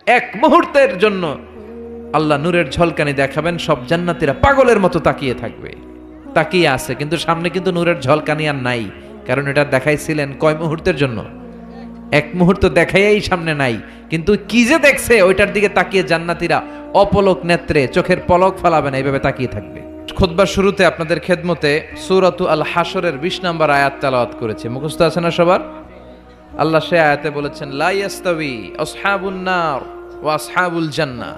এক মুহূর্তের জন্য আল্লাহ নূরের ঝলকানি দেখাবেন, সব জান্নাতীরা পাগলের মতো তাকিয়ে থাকবে, তাকিয়ে আছে, কিন্তু সামনে কিন্তু নূরের ঝলকানি আর নাই, কারণ এটা দেখাইছিলেন কয় মুহূর্তের জন্য? এক মুহূর্ত দেখাইয়াই সামনে নাই, কিন্তু কি যে দেখছে ওইটার দিকে তাকিয়ে জান্নাতীরা অপলক নেত্রে চোখের পলক ফেলাবে না, এইভাবে তাকিয়ে থাকবে। খুতবার শুরুতে আপনাদের খেদমতে সূরাতু আল হাশরের 20 নম্বর আয়াত তেলাওয়াত করেছে, মুখস্থ আছে না সবার? আল্লাহ সে আয়াতে বলেছেন, লা ইয়াস্তাবি আসহাবুন নার ওয়া আসহাবুল জান্নাহ,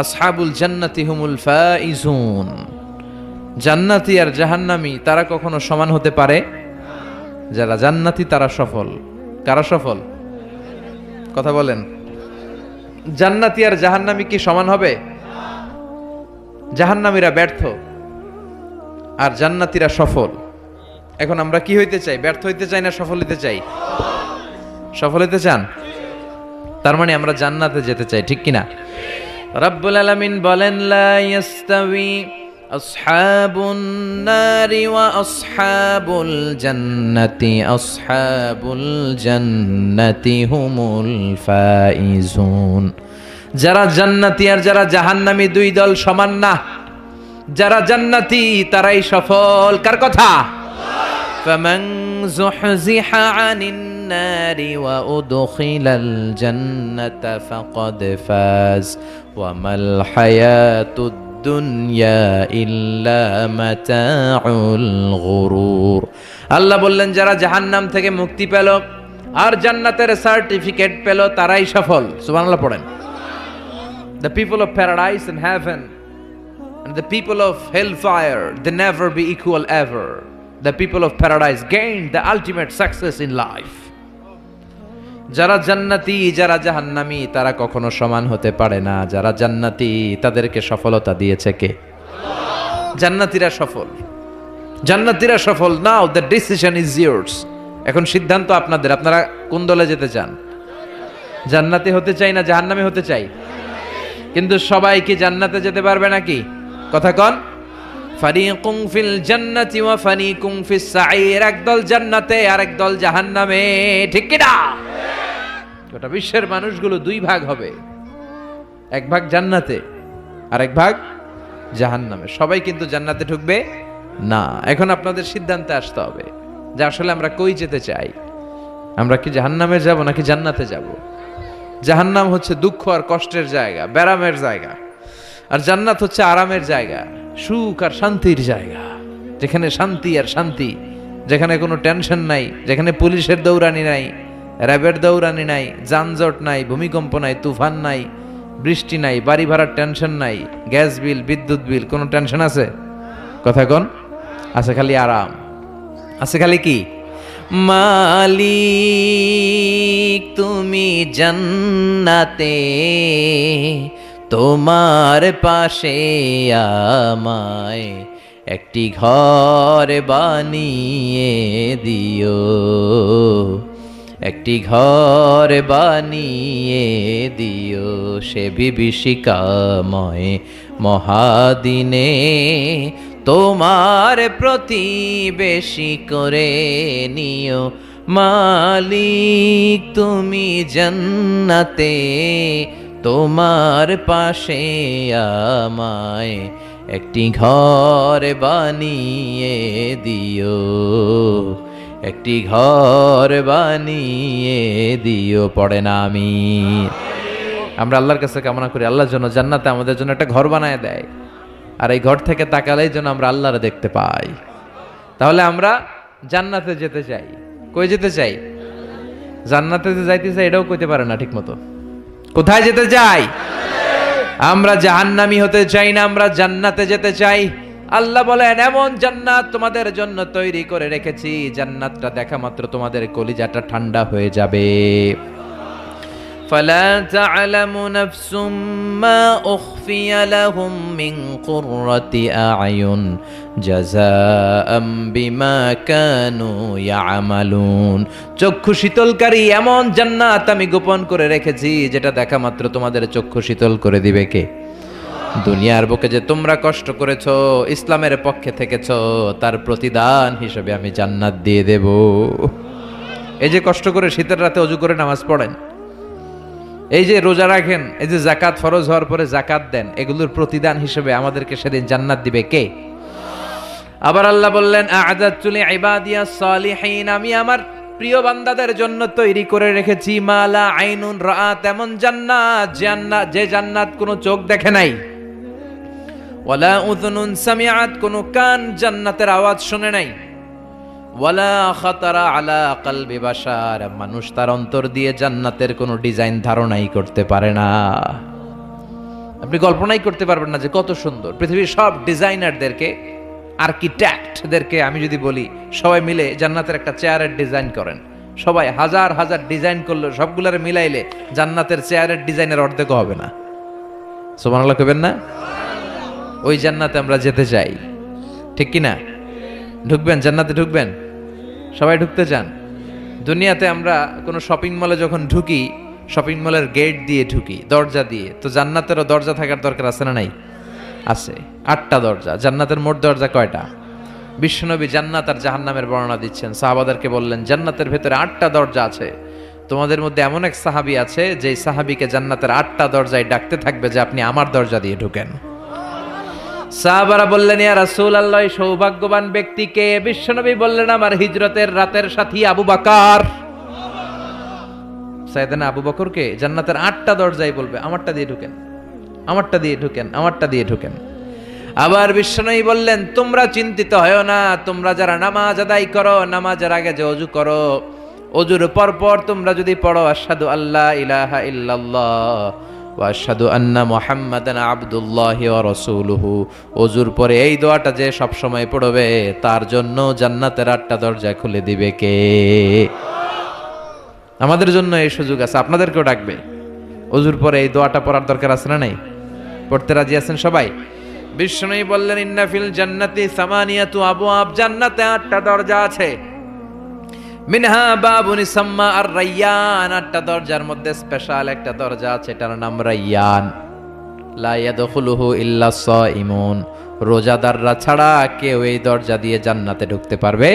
আসহাবুল জান্নাতি হুমুল ফাইজুন। জান্নাতি আর জাহান্নামী তারা কখনো সমান হতে পারে? যারা জান্নাতি তারা সফল। কারা সফল? কথা বলেন। জান্নাতি আর জাহান্নামী কি সমান হবে? জাহান্নামীরা ব্যর্থ আর জান্নাতীরা সফল। এখন আমরা কি হইতে চাই? ব্যর্থ হইতে চাই না সফল হইতে চাই? সফল হইতে চান? তার মানে আমরা জান্নাতে যেতে চাই, ঠিক কিনা? রব্বুল আলামিন বলেন, লা ইয়াস্তাবি আসহাবুন নারি ওয়া আসহাবুল জান্নাতি, আসহাবুল জান্নাতি হুমুল ফাইজুন। যারা জান্নাতি আর যারা জাহান্নামী দুই দল সমান না। যারা জান্নাতি তারাই সফল। কার কথা? ফামান যুহজিহা আনিন নারি ওয়া উদখিলাল জান্নাতা ফাকাদ ফাজ ওয়া মাল হায়াতুদ দুনিয়া ইল্লা মাতাউল গুরুর। আল্লাহ বললেন, যারা জাহান্নাম থেকে মুক্তি পেল আর জান্নাতের সার্টিফিকেট পেল তারাই সফল। সুবহানাল্লাহ পড়েন। The people of paradise and heaven and the people of hellfire, they never be equal ever. The people of paradise gain the ultimate success in life. যারা জান্নাতি যারা জাহান্নামী তারা কখনো সমান হতে পারে না। যারা জান্নাতি তাদেরকে সফলতা দিয়েছে কে? জান্নাতীরা সফল। জান্নাতীরা সফল। Now the decision is yours. এখন সিদ্ধান্ত আপনাদের। আপনারা কোন দলে যেতে চান? জান্নাতি হতে চাই না জাহান্নামী হতে চাই? কিন্তু সবাই কি জান্নাতে যেতে পারবে নাকি? কথা কন। ফারিকুম ফিল জান্নাতি ওয়া ফারিকুম ফিস সাঈর। একদল জান্নাতে আর একদল জাহান্নামে, ঠিক কি না? গোটা বিশ্বের মানুষগুলো দুই ভাগ হবে, এক ভাগ জান্নাতে আর এক ভাগ জাহান্নামে। সবাই কিন্তু জান্নাতে ঢুকবে না। এখন আপনাদের সিদ্ধান্তে আসতে হবে যে আসলে আমরা কই যেতে চাই। আমরা কি জাহান্নামে যাব নাকি জান্নাতে যাব? জাহান্নাম হচ্ছে দুঃখ আর কষ্টের জায়গা, ব্যারামের জায়গা, আর জান্নাত হচ্ছে আরামের জায়গা, সুখ আর শান্তির জায়গা, যেখানে শান্তি আর শান্তি, যেখানে কোনো টেনশন নাই, যেখানে পুলিশের দৌড়ানি নাই, র্যাবের দৌড়ানি নাই, যানজট নাই, ভূমিকম্প নাই, তুফান নাই, বৃষ্টি নাই, বাড়ি ভাড়ার টেনশন নাই, গ্যাস বিল, বিদ্যুৎ বিল, কোনো টেনশন আছে? কথা কন। আছে খালি আরাম, আছে খালি কি? মালিক তুমি জান্নাতে, তোমার পাশে আমায় একটি ঘর বানিয়ে দিও, একটি ঘর বানিয়ে দিও সে বিভীষিকাময় মহাদিনে, তোমার প্রতিবেশী করে নিও। মালিক তুমি জান্নাতে, তোমার পাশে আমায় একটি ঘর বানিয়ে দিও, একটি ঘর বানিয়ে দিও। পড়ে না আমিন? আমরা আল্লাহর কাছে কামনা করি আল্লাহর জন্য জান্নাতে আমাদের জন্য একটা ঘর বানায় দেয়, আর এই ঘর থেকে তাকালেই যেন আমরা আল্লাহরে দেখতে পাই। তাহলে আমরা জান্নাতে যেতে চাই। কই যেতে চাই? জান্নাতে যাইতে চাই, এটাও কইতে পারে না ঠিক মতো। কোথায় যেতে চাই? আমরা জাহান্নামী হতে চাই না, আমরা জান্নাতে যেতে চাই। আল্লাহ বলেন, এমন জান্নাত তোমাদের জন্য তৈরি করে রেখেছি, জান্নাতটা দেখা মাত্র তোমাদের কলিজাটা ঠান্ডা হয়ে যাবে। فلا تعلم نفس ما أخفي لهم من قرة أعين جزاء بما كانوا يعملون। চক্ষু শীতলকারী এমন জান্নাত আমি গোপন করে রেখেছি, যেটা দেখা মাত্র তোমাদের চক্ষু শীতল করে দিবে কে? দুনিয়ার বুকে যে তোমরা কষ্ট করেছো, ইসলামের পক্ষে থেকেছো, তার প্রতিদান হিসেবে আমি জান্নাত দিয়ে দেব। এই যে কষ্ট করে শীতের রাতে ওযু করে নামাজ পড়েন, এই যে রোজা রাখেন, এই যে যাকাত ফরজ হওয়ার পরে যাকাত দেন, এগুলোর প্রতিদান হিসেবে আমাদেরকে সেদিন জান্নাত দিবে কে? আবার আল্লাহ বললেন, আ'আদাতু লিইবাদিয়াস সালিহিন, আমি আমার প্রিয় বান্দাদের জন্য তৈরি করে রেখেছি মা লা আইনুন রাআত, এমন জান্নাত, যে জান্নাত কোনো চোখ দেখে নাই, ওয়ালা উযুনুন সামিআত, কোনো কান জান্নাতের আওয়াজ শুনে নাই, ওয়ালা খাতারা আলা কলবি বাশার, মানুষ তার অন্তর দিয়ে জান্নাতের কোনো ডিজাইন ধারণাই করতে পারে না। আপনি কল্পনাই করতে পারবেন না যে কত সুন্দর। পৃথিবীর সব ডিজাইনারদেরকে, আর্কিটেক্টদেরকে আমি যদি বলি, সবাই মিলে জান্নাতের একটা চেয়ারের ডিজাইন করেন, সবাই হাজার হাজার ডিজাইন করলে সবগুলোর মিলাইলে জান্নাতের চেয়ারের ডিজাইনের অর্ধেকও হবে না। সুবহানাল্লাহ কইবেন না? ওই জান্নাতে আমরা যেতে চাই, ঠিক কি না? ঢুকবেন জান্নাতে? ঢুকবেন? সবাই ঢুকতে চান? দুনিয়াতে আমরা কোনো শপিং মলে যখন ঢুকি, শপিং মলের গেট দিয়ে ঢুকি, দরজা দিয়ে। তো জান্নাতেরও দরজা থাকার দরকার আছে না নাই? আছে। 8টা দরজা। জান্নাতের মোট দরজা কয়টা? বিশ্বনবী জান্নাত আর জাহান্নামের বর্ণনা দিচ্ছেন, সাহাবাদেরকে বললেন জান্নাতের ভেতরে 8টা দরজা আছে। তোমাদের মধ্যে এমন এক সাহাবী আছে যে সাহাবীকে জান্নাতের 8টা দরজায় ডাকতে থাকবে যে আপনি আমার দরজা দিয়ে ঢুকেন। সাহাবারা বললেন, ইয়া রাসূলুল্লাহ, সৌভাগ্যবান ব্যক্তিকে? বিশ্বনবী বললেন, আমার হিজরতের রাতের সাথী আবু বকর। সাইয়েদনা আবু বকরকে জান্নাতের 8টা দরজায় বলবে আমারটা দিয়ে ঢুকেন, আমারটা দিয়ে ঢুকেন, আমারটা দিয়ে ঢুকেন। আবার বিশ্বনবী বললেন, তোমরা চিন্তিত হয়ো না, তোমরা যারা নামাজ আদায় করো, নামাজের আগে যে ওযু করো, ওযুর পর তোমরা যদি পড়ো আশহাদু আল্লা ইলাহা ইল্লাল্লাহ ওয়া আশহাদু আন্না মুহাম্মাদান আবদুল্লাহি ওয়া রাসূলুহু, ওযুর পরে এই দোয়াটা যে সব সময় পড়বে তার জন্য জান্নাতের 8টা দরজা খুলে দিবে কে? আমাদের জন্য এই সুযোগ আছে, আপনাদেরকেও ডাকবে। ওযুর পরে এই দোয়াটা পড়ার দরকার আছে না নাই? পড়তে রাজি আছেন সবাই? বিষ্ণুই বললেন, ইন্না ফিল জান্নাতি সামানিয়াতু আবওয়াব, জান্নাতে 8টা দরজা আছে। মিনহা বাবুন ইসাম্মা আর রায়্যান, 8টা দরজার মধ্যে স্পেশাল একটা দরজা আছে, এটার নাম রায়্যান। লা ইয়াদখুলুহু ইল্লা সাইমুন, রোজাদাররা ছাড়া কেউ এই দরজা দিয়ে জান্নাতে ঢুকতে পারবে।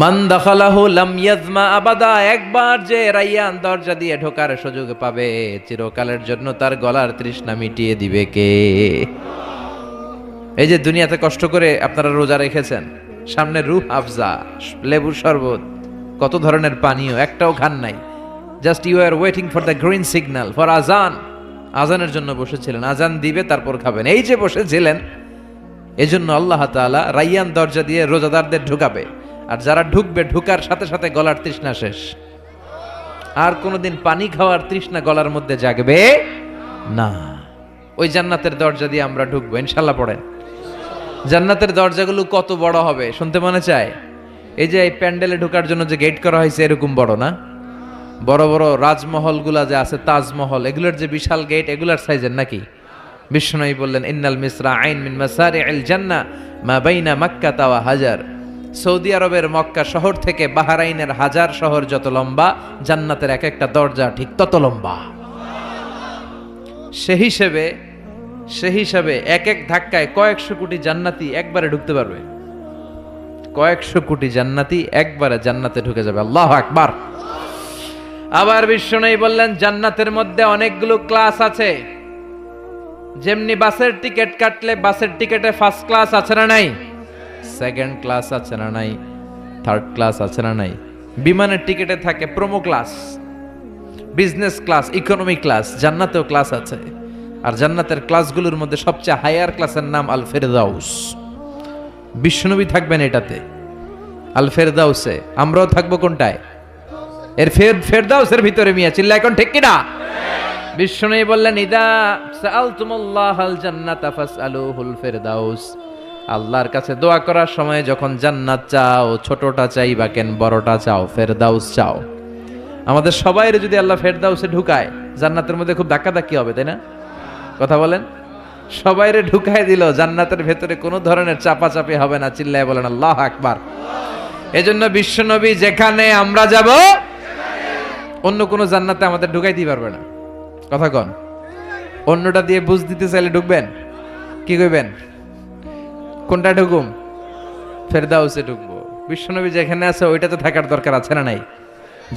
মান দাখালাহু লাম ইয়াজমা আবাদা, একবার যে রায়্যান দরজা দিয়ে ঢোকার সুযোগ পাবে, চিরকালের জন্য তার গলার তৃষ্ণা মিটিয়ে দিবে কে? এই যে দুনিয়াতে কষ্ট করে আপনারা রোজা রেখেছেন, সামনে রূহ আফজা, লেবুর শরবত, কত ধরনের পানীয়, একটাও খান নাই। Just you are waiting for the green signal for আজান। আজানের জন্য বসেছিলেন, আজান দিবে তারপর খাবেন, এই যে বসেছিলেন। এজন্য আল্লাহ তাআলা রায়্যান দরজা দিয়ে রোজাদারদের ঢুকাবে, আর যারা ঢুকবে ঢুকার সাথে সাথে গলার তৃষ্ণা শেষ, আর কোনোদিন পানি খাওয়ার তৃষ্ণা গলার মধ্যে জাগবে না। ওই জান্নাতের দরজা দিয়ে আমরা ঢুকবো ইনশাআল্লাহ। পড়েন। জান্নাতের দরজাগুলো কত বড় হবে শুনতে মনে চায়? এই যে এই প্যান্ডেলে ঢোকার জন্য যে গেট করা হয়েছে এরকম বড় না? বড় বড় রাজমহলগুলা যে আছে, তাজমহল, এগুলোর যে বিশাল গেট, এগুলার সাইজের নাকি? বিষ্ণুই বললেন, ইন্নাল মিসরা আইন মিন মাসারি'ল জান্নাহ মা বাইনা মাক্কাহ ওয়া হাজার, সৌদি আরবের মক্কা শহর থেকে বাহরাইনের হাজার শহর যত লম্বা, জান্নাতের এক একটা দরজা ঠিক তত লম্বা। সেই হিসাবে এক এক ধাক্কায় কয়েকশো কোটি জান্নাতি একবারে ঢুকতে পারবে। কয়েকশো কোটি জান্নাতি একবারে জান্নাতে ঢুকে যাবে। আল্লাহু আকবার। আবার বিষ্ণুই বললেন, জান্নাতের মধ্যে অনেকগুলো ক্লাস আছে। যেমনি বাসের টিকিট কাটলে বাসের টিকিটে ফার্স্ট ক্লাস আছে না নাই, সেকেন্ড ক্লাস আছে না নাই, থার্ড ক্লাস আছে না নাই, বিমানের টিকিটে থাকে promo class, business class, economy class, জান্নাতেও ক্লাস আছে। আর জান্নাতের ক্লাসগুলোর মধ্যে সবচেয়ে হায়ার ক্লাসের নাম আল ফেরদাউস। বিশ্বনবী থাকবেন এটাতে, আল ফেরদাউসে। আমরাও থাকবো কোনটায়? এর ফেরদাউসের ভিতরে। মিয়া চিল্লা এখন ঠিক কিনা? বিশ্বনবী বললেন, ইদা সাআলতুমুল্লাহাল জান্নাতা ফাসআলুহুল ফেরদাউস, আল্লাহর কাছে দোয়া করার সময় যখন জান্নাত চাও, ছোটটা চাইবা কেন, বড়টা চাও, ফেরদাউস চাও। আমাদের সবাইরে যদি আল্লাহ ফেরদাউসে ঢুকায়, জান্নাতের মধ্যে খুব ধাক্কাধাক্কি হবে, তাই না? কথা বলেন। সবাইরে ঢুকায় দিল, জান্নাতের ভেতরে কোনো ধরনের চাপাচাপি হবে না। চিল্লায় বলেন আল্লাহু আকবার। এজন্য বিশ্বনবী যেখানে আমরা যাব, অন্য কোনো জান্নাতে আমাদের ঢুকাইতেই পারবে না। কথা কন। অন্যটা দিয়ে বুঝ দিতে চাইলে ঢুকবেন, কি কইবেন? কোনটা ঢুকুম? ফেরদাউসে ঢুকবো। বিশ্বনবী যেখানে আছে ওইটাতে থাকার দরকার আছে না নাই?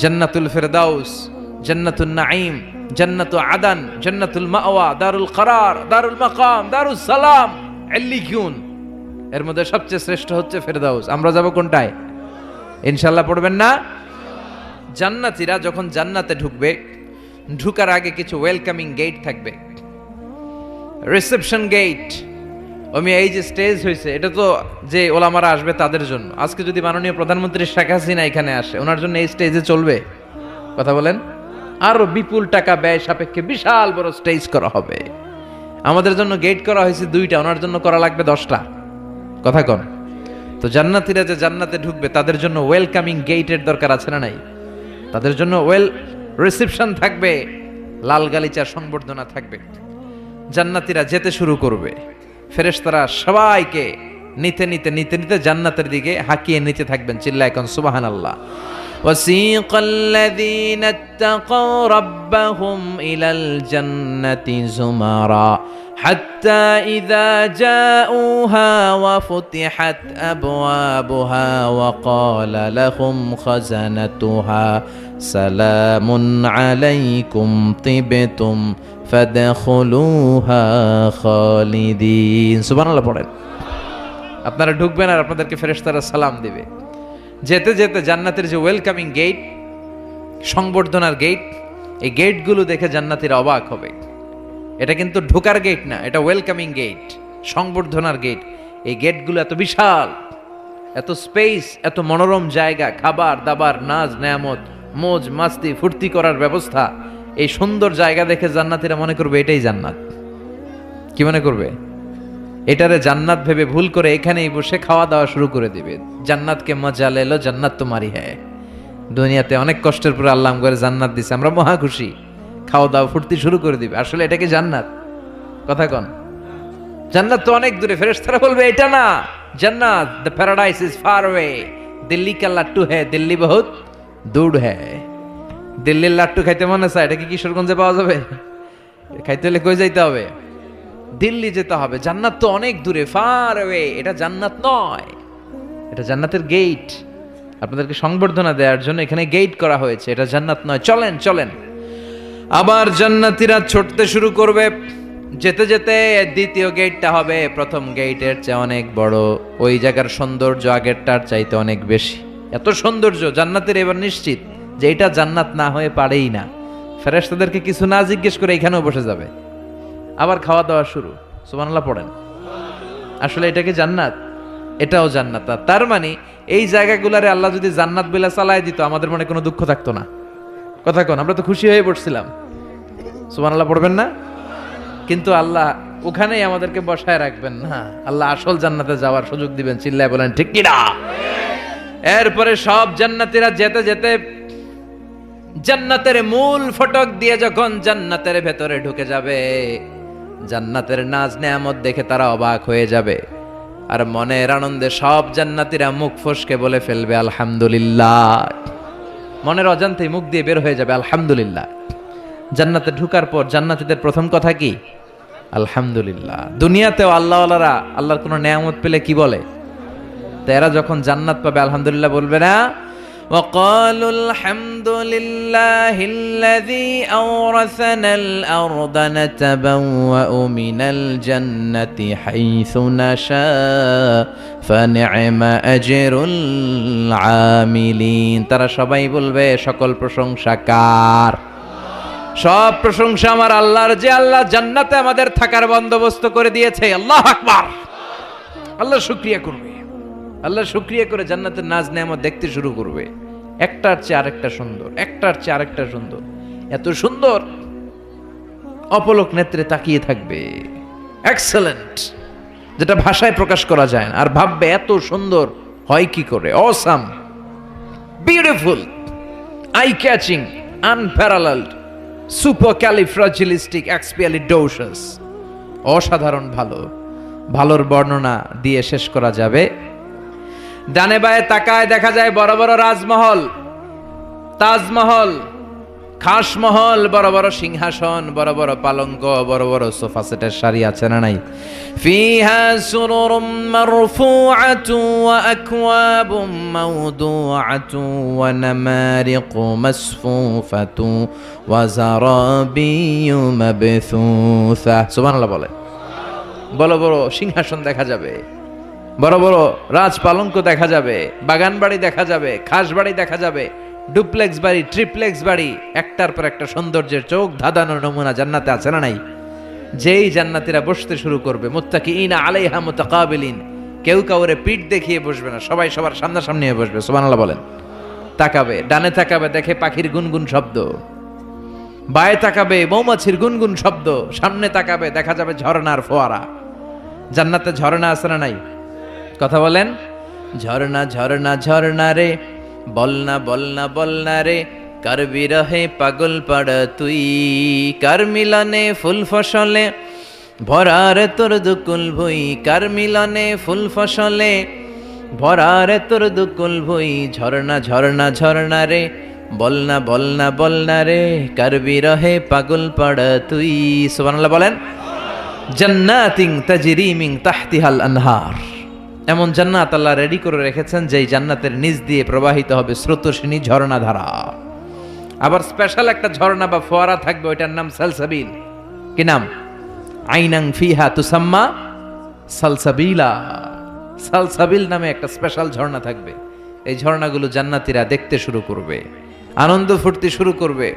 জান্নাতুল ফেরদাউস, জান্নাতুন নাঈম, জান্নাতু আদান, জান্নাতুল মাওয়া, দারুল করার, দারুল মাকাম, দারুস সালাম, ইল্লিয়ুন। এর মধ্যে সবচেয়ে শ্রেষ্ঠ হচ্ছে ফেরদাউস। আমরা যাব কোনটায়? ইনশাআল্লাহ পড়বেন না? জান্নাতীরা যখন জান্নাতে ঢুকবে, ঢুকার আগে কিছু ওয়েলকামিং গেট থাকবে, রিসেপশন গেট। এই যে স্টেজ হয়েছে, এটা তো যে ওলামারা আসবে তাদের জন্য। আজকে যদি মাননীয় প্রধানমন্ত্রী শেখ হাসিনা এখানে আসে, ওনার জন্য এই স্টেজে চলবে? কথা বলেন। আরো বিপুল টাকা ব্যয় সাপেক্ষে বিশাল বড় স্টেজ করা হবে। আমাদের জন্য গেট করা হয়েছে 2টা, ওনার জন্য করা লাগবে 10টা। কথা কন। তো জান্নাতীরা যে জান্নাতে ঢুকবে তাদের জন্য ওয়েলকামিং গেটের দরকার আছে না নাই? তাদের জন্য রিসেপশন থাকবে, লাল গালিচার সংবর্ধনা থাকবে। জান্নাতীরা যেতে শুরু করবে, ফেরেশতারা সবাইকে নিতে নিতে নিতে নিতে জান্নাতের দিকে হাঁকিয়ে নিতে থাকবেন। চিল্লায় কোন সুবহানাল্লাহ। وسيق الذين اتقوا ربهم إلى الجنة زمرا حتى إذا جاءوها وفتحت أبوابها وقال لهم خزنتها سلام عليكم طبتم فادخلوها خالدين سبحان الله পড়েন। আপনারা ঢুকবেন আর আপনাদেরকে ফেরেশতারা সালাম দিবে। যেতে যেতে জান্নাতের যে ওয়েলকামিং গেট, সংবর্ধনার গেট, এই গেটগুলো দেখে জান্নাতীরা অবাক হবে। এটা কিন্তু ঢোকার গেট না, এটা ওয়েলকামিং গেট, সংবর্ধনার গেট। এই গেটগুলো এত বিশাল, এত স্পেস, এত মনোরম জায়গা, খাবার দাবার, নাজ নেয়ামত, মোজ মাস্তি, ফুর্তি করার ব্যবস্থা। এই সুন্দর জায়গা দেখে জান্নাতীরা মনে করবে এটাই জান্নাত। কি মনে করবে? এটারে জান্নাত ভেবে ভুল করে এখানেই বসে খাওয়া দাওয়া শুরু করে দিবে। জান্নাতকে মজা লেলো, জান্নাত তোমারই হ্যায়। দুনিয়াতে অনেক কষ্টের পরে আল্লাহ করে জান্নাত দিছে, আমরা মহা খুশি, খাওয়া দাওয়া ফুর্তি শুরু করে দিবে। আসলে এটা কি জান্নাত? কথা কন। জান্নাত তো অনেক দূরে। ফেরেশতারা বলবে এটা না জান্নাত, the paradise is far away, Delhi কা লাট্টু হ্যায়, দিল্লি বহুত দূর হ্যায়। দিল্লির লাট্টু খাইতে মনে চায়, এটা কি কিশোরগঞ্জে পাওয়া যাবে? খাইতে হলে কই যাইতে হবে? দিল্লি যেতে হবে। জান্নাত তো অনেক দূরে, ফার অ্যাওয়ে। এটা জান্নাত নয়, এটা জান্নাতের গেট। আপনাদেরকে সংবর্ধনা দেওয়ার জন্য এখানে গেট করা হয়েছে, এটা জান্নাত নয়। চলেন চলেন। আবার জান্নাতীরা ছুটতে শুরু করবে। যেতে যেতে দ্বিতীয় গেটটা হবে প্রথম গেটের চেয়ে অনেক বড়। ওই জায়গার সৌন্দর্য আগেরটার চাইতে অনেক বেশি। এত সৌন্দর্য জান্নাতের এবার নিশ্চিত যে এটা জান্নাত না হয়ে পারেই না। ফেরেশতাদেরকে কিছু না জিজ্ঞেস করে এখানেও বসে যাবে। আবার খাওয়া দাওয়া শুরু। সুবহানাল্লাহ পড়েন। আসলে এটা কি জান্নাত? এটাও জান্নাত। তার মানে এই জায়গাগুলারে আল্লাহ যদি জান্নাত বিলা চালায় দিত, আমাদের মনে কোনো দুঃখ থাকতো না। কথা কোন, আমরা তো খুশি হয়ে পড়ছিলাম। সুবহানাল্লাহ পড়বেন না? কিন্তু আল্লাহ ওখানেই আমাদেরকে বসায় রাখবেন না, আল্লাহ আসল জান্নাতে যাওয়ার সুযোগ দিবেন। চিল্লায় বলেন ঠিক কি না? এরপরে সব জান্নাতীরা যেতে যেতে জান্নাতের মূল ফটক দিয়ে যখন জান্নাতের ভেতরে ঢুকে যাবে, জান্নাতের নাজ নেয়ামত দেখে তারা অবাক হয়ে যাবে। আর মনের আনন্দে সব জান্নাতীরা মুখ ফসকে বলে ফেলবে আলহামদুলিল্লাহ। মনের অজান্তেই মুখ দিয়ে বের হয়ে যাবে আলহামদুলিল্লাহ। জান্নাতে ঢুকার পর জান্নাতীদের প্রথম কথা কি? আলহামদুলিল্লাহ। দুনিয়াতেও আল্লাহওয়ালারা আল্লাহর কোনো নেয়ামত পেলে কি বলে? তো এরা যখন জান্নাত পাবে আলহামদুলিল্লাহ বলবে না? وقالوا الحمد لله الذي أورثنا الأرض نتبوأ من الجنة حيث نشاء فنعم أجر العاملين। তারা সবাই বলবে সকল প্রশংসা কার? সব প্রশংসা আমার আল্লাহর, যে আল্লাহ জান্নাতে আমাদের থাকার বন্দোবস্ত করে দিয়েছে। আল্লাহু আকবার। আল্লাহ শুকরিয়া করবে। আল্লাহ শুকরিয়া করে জান্নাতের নাজ নেয়ামত দেখতে শুরু করবে। একটার চেয়ে আরেকটা সুন্দর, একটার চেয়ে আরেকটা সুন্দর। এত সুন্দর অপলক নেত্রে তাকিয়ে থাকবে। এক্সেলেন্ট, যেটা ভাষায় প্রকাশ করা যায় না। আর ভাববে এত সুন্দর হয় কি করে? Awesome, beautiful, eye catching, unparalleled, supercalifragilisticexpialidocious. অসাধারণ ভালো। ভালোর বর্ণনা দিয়ে শেষ করা যাবে। ডানে বায়ে তাকায় দেখা যায় বড় বড় রাজমহল, তাজমহল, খাসমহল, বড় বড় সিংহাসন, বড় বড় পালঙ্ক, বড় বড় সোফা সেটের সারি আছে না নাই? ফিহা সুরুরুম মারফুআতু ওয়া আকওয়াবুম মাওদুআতু ওয়া নামারিকু মাসফুফাতু ওয়া যারাবিয়্যু মাবথুসা। সুবহানাল্লাহ বলে। বড় বড় সিংহাসন দেখা যাবে, বড় বড় রাজপালঙ্ক দেখা যাবে, বাগান বাড়ি দেখা যাবে, খাস বাড়ি দেখা যাবে, ডুপ্লেক্স বাড়ি, ট্রিপ্লেক্স বাড়ি, একটার পর একটা সৌন্দর্যের চোখ ধাঁধানো নমুনা জান্নাতে আছে না নাই? যেই জান্নাতীরা বসতে শুরু করবে, মুত্তাকিইনা আলাইহা মুতাকাবিলিন, কেউ কাউরে পিঠ দেখিয়ে বসবে না, সবাই সবার সামনাসামনি হয়ে বসবে। সুবহানাল্লাহ বলেন। তাকাবে, ডানে তাকাবে, দেখে পাখির গুনগুন শব্দ, বায়ে তাকাবে মৌমাছির গুনগুন শব্দ, সামনে তাকাবে দেখা যাবে ঝর্ণার ফোয়ারা। জান্নাতে ঝর্ণা আছে না নাই? কথা বলেন। ঝর্ণা ঝর্ণা ঝর্ণা রে, বলনা বলনা বলনা রে, কার বিরহে পাগল পাড়া তুই, কার মিলনে ফুল ফসলে ভরারে তোর দুকুল ভুই, কার মিলনে ফুল ফসলে ভরারে তোর দুকুল ভুই। ঝর্ণা ঝর্ণা ঝর্ণা রে, বলনা বলনা বলনা রে, কার বিরহে পাগল পাড়া তুই। সুবহানাল্লাহ বলেন। জান্নাতিন তাজরি মিন তাহতিহাল আনহার, এমন জান্নাত আল্লাহ রেডি করে রেখেছেন যেই জান্নাতের নিচ দিয়ে প্রবাহিত হবে স্রোতস্বিনী ঝর্ণা ধারা। আবার স্পেশাল একটা ঝর্ণা বা ফোয়ারা থাকবে, ওইটার নাম সালসাবিল। কি নাম? আইনাং ফিহা তুসাম্মা সালসাবিলা। সালসাবিল নামে একটা স্পেশাল ঝর্ণা থাকবে। এই ঝর্ণাগুলো জান্নাতীরা দেখতে শুরু করবে, আনন্দ ফুর্তি শুরু করবে।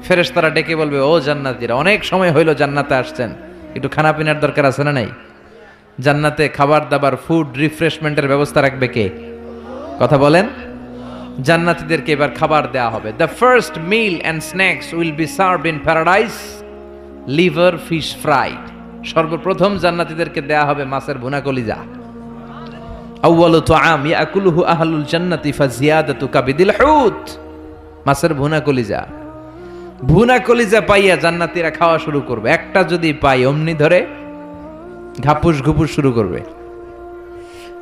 ফেরেশতারা ডেকে বলবে, ও জান্নাতীরা, অনেক সময় হইলো জান্নাতে আসছেন, একটু খানা পিনার দরকার আছে না নাই? জান্নাতে খাবার দাবার, ফুড রিফ্রেশমেন্টের ব্যবস্থা রাখবে কে? কথা বলেন। জান্নাতীদেরকে এবার খাবার দেয়া হবে। The first mill and snacks will be served in paradise liver fish fried. সর্বপ্রথম জান্নাতীদেরকে দেয়া হবে মাছের ভুনা কলিজা। আউয়ালু তুআম ইয়াকুলুহু আহলুল জান্নাতি ফাজিয়াদাতু কাবিদিল হুত। মাছের ভুনা কলিজা। ভুনা কলিজা পাইয়া জান্নাতীরা খাওয়া শুরু করবে। একটা যদি পাই অমনি ধরে ঘাপুস ঘুপুস শুরু করবে।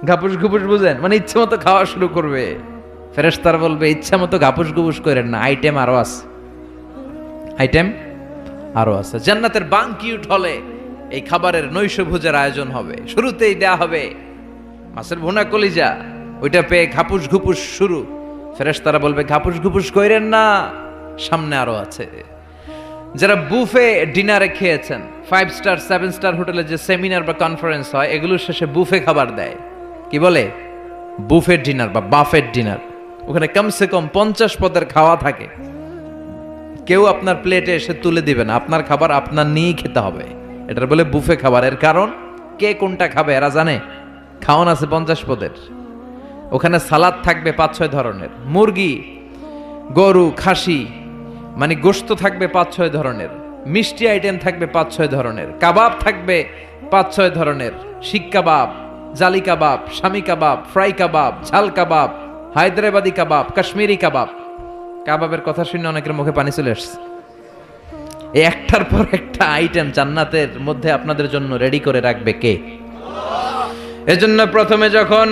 ঘাপুস ঘুপুস বুঝেন? মানে ইচ্ছে মতো খাওয়া শুরু করবে। ফেরেশতারা বলবে, ইচ্ছা মতো ঘাপুস ঘুপুস করেন না, আইটেম আরো আছে, আইটেম আরো আছে। জান্নাতের বানকিউট হলে এই খাবারের নৈশভোজের আয়োজন হবে। শুরুতেই দেয়া হবে মাছের ভুনা কলিজা, ওইটা পেয়ে ঘাপুস ঘুপুস শুরু। ফেরেশতারা বলবে, ঘাপুস ঘুপুস করেন না, সামনে আরো আছে। যারা বুফে ডিনারে খেয়েছেন, 5 স্টার 7 স্টার হোটেলে যে সেমিনার বা কনফারেন্স হয়, এগুলোর শেষে বুফে খাবার দেয়। কি বলে? বুফে ডিনার বা বাফেট ডিনার। ওখানে কমসে কম 50 পদের খাওয়া থাকে। কেউ আপনার প্লেটে এসে তুলে দিবে না, আপনার খাবার আপনার নিয়েই খেতে হবে। এটার বলে বুফে খাবার। এর কারণ, কে কোনটা খাবে এরা জানে। খাওয়ান আছে 50 পদের। ওখানে সালাদ থাকবে 5-6 ধরনের, মুরগি, গরু, খাসি, মানে গোশত থাকবে 5-6 ধরনের, মিষ্টি আইটেম থাকবে 5-6 ধরনের, কাবাব থাকবে 5-6 ধরনের, শিক কাবাব, জালি কাবাব, শামি কাবাব, ফ্রাই কাবাব, ঝাল কাবাব, হায়দ্রাবাদি কাবাব, কাশ্মীরি কাবাব। কাবাবের কথা শুনে অনেকের মুখে পানি চলে আসছে। এই একটার পর একটা আইটেম জান্নাতের মধ্যে আপনাদের জন্য রেডি করে রাখবে কে? এজন্য প্রথমে যখন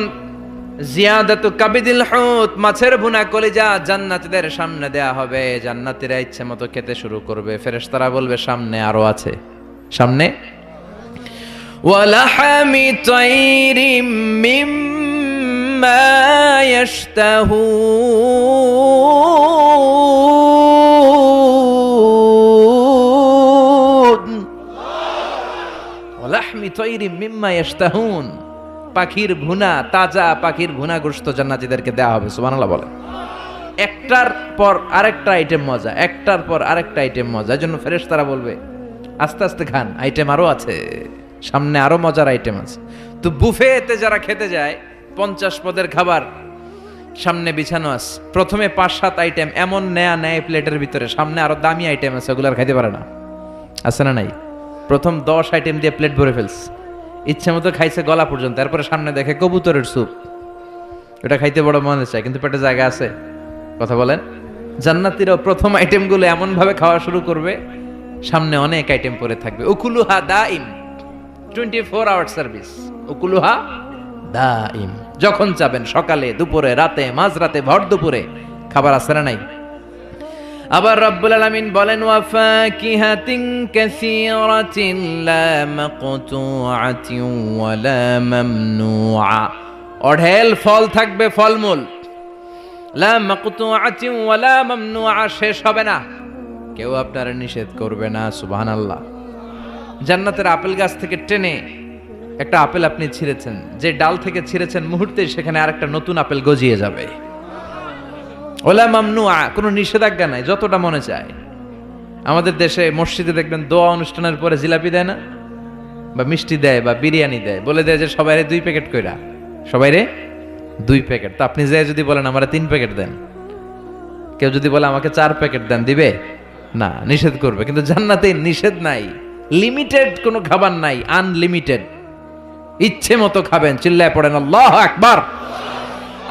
জিয়াদাতু কাবিদিল হুত, মাছের ভুনা কলিজা জান্নাতীদের সামনে দেয়া হবে, জান্নাতীরা ইচ্ছে মতো খেতে শুরু করবে। ফেরেশতারা বলবে, সামনে আরো আছে, সামনে। ওয়ালাহামি তাইরিম মিম্মা ইয়াশতাহুন। ওয়ালাহমি তাইরিম মিম্মা ইয়াশতাহুন, পাখির ভুনা, তাজা পাখির ভুনা গোশত জান্নাতীদেরকে দেওয়া হবে। সুবহানাল্লাহ বলেন। একটার পর আরেকটা আইটেম মজা, একটার পর আরেকটা আইটেম মজা। এজন্য ফেরেশতারা বলবে, আস্তে আস্তে খান, আইটেম আরো আছে, সামনে আরো মজার আইটেম আছে। তো বুফেতে যারা খেতে যায়, 50 পদের খাবার সামনে বিছানো আছে। প্রথমে 5-7 আইটেম এমন নেয়া নেয় প্লেটের ভিতরে, সামনে আরো দামি আইটেম আছে, ওগুলো আর খাইতে পারে না। আছে না নাই? প্রথম 10 আইটেম দিয়ে প্লেট ভরে ফেলছে, ইচ্ছে মতো খাইছে গলা পর্যন্ত। তারপরে সামনে দেখে কবুতরের স্যুপ, এটা খাইতে বড় মনে চায়, কিন্তু পেটে জায়গা আছে। কথা বলেন। জান্নাতীরাও প্রথম আইটেমগুলো এমন ভাবে খাওয়া শুরু করবে, সামনে অনেক আইটেম পড়ে থাকবে। উকুলুহা দাইম, 24 আওয়ার সার্ভিস। উকুলুহা দাইম, যখন চাবেন, সকালে, দুপুরে, রাতে, মাঝরাতে, ভর দুপুরে খাবার আছে না নাই? আবার রব্বুল আলামিন বলেন ওয়া ফাকিহাতিন কাসীরাতিন লা মাকতুআতিন ওয়া লা মামনুআ, অঢেল ফল থাকবে, ফলমূল, লা মাকতুআতিন ওয়া লা মামনুআ, শেষ হবে না, কেউ আপনারা নিষেধ করবে না। সুবহানাল্লাহ। জান্নাতের আপেল গাছ থেকে টেনে একটা আপেল আপনি ছিঁড়েছেন, যে ডাল থেকে ছিঁড়েছেন মুহূর্তেই সেখানে আরেকটা নতুন আপেল গজিয়ে যাবে। ওলা মামনুআ, কোনো নিষেধাজ্ঞা নাই, যতটা মনে চায়। আমাদের দেশে মসজিদে দেখবেন দোয়া অনুষ্ঠানের পরে জিলাপি দেয় না, বা মিষ্টি দেয়, বা বিরিয়ানি দেয়, বলে দেয় যে সবাইরে 2 প্যাকেট কইরা, সবাইরে 2 প্যাকেট। তো আপনি যে যদি বলেন আমারে 3 প্যাকেট দেন, কেউ যদি বলে আমাকে 4 প্যাকেট দেন, দিবে না, নিষেধ করবে। কিন্তু জান্নাতে নিষেধ নাই, লিমিটেড কোনো খাবার নাই, আনলিমিটেড, ইচ্ছে মতো খাবেন। চিল্লায় পড়েন আল্লাহু আকবার।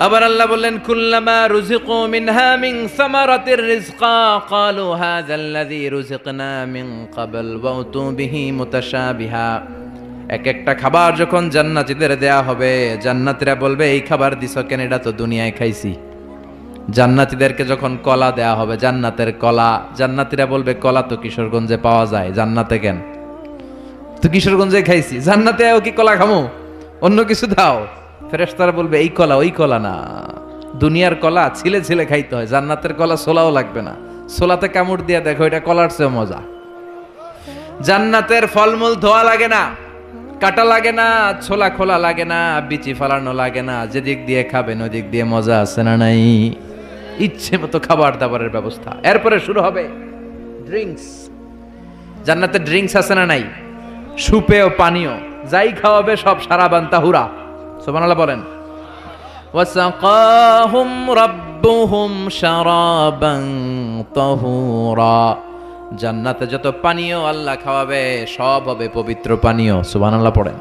আবার আল্লাহ বললেন কুল্লামা রুজিকু মিনহা মিন সামারাতির রিজকা ক্বালু হাযাল্লাযী রুজিকনা মিন ক্বাবল ওয়া উতু বিহি মুতাশাবিহা। এক একটা খাবার যখন জান্নাতীদের দেয়া হবে, জান্নাতীরা বলবে এই খাবার দিছো কেন, এটা তো দুনিয়ায় খাইছি। জান্নাতীদেরকে যখন কলা দেয়া হবে, জান্নাতের কলা, জান্নাতীরা বলবে কলা তো কিশোরগঞ্জে পাওয়া যায়, জান্নাতে কেন, তো কিশোরগঞ্জে খাইছি, জান্নাতে কি কলা খামু, অন্য কিছু দাও। ফেরেশতারা বলবে এই কলা ওই কলা না, দুনিয়ার কলা ছিলে ছিলে খাইতে হয়, জান্নাতের কলা ছোলাও লাগবে না, ছোলাতে কামড় দিয়ে দেখো এটা কলার চেয়ে মজা। জান্নাতের ফলমূল ধোয়া লাগে না, কাটা লাগে না, ছোলা খোলা লাগে না, বিচি ফালানো লাগে না, যেদিক দিয়ে খাবেন ওদিক দিয়ে মজা আছে না নাই, ইচ্ছে মতো খাবার দাবারের ব্যবস্থা। এরপরে শুরু হবে ড্রিঙ্কস। জান্নাতে ড্রিঙ্কস আছে না নাই, সুপেয় পানীয়, যাই খাওয়াবে সব সারাবান তাহুরা। সুবহানাল্লাহ বলেন। ওয়াসাকাহুম রাব্বুহুম শারাবান তাহুরা, জান্নাতে যত পানীয় আল্লাহ খাওয়াবে সব হবে পবিত্র পানীয়। সুবহানাল্লাহ পড়েন।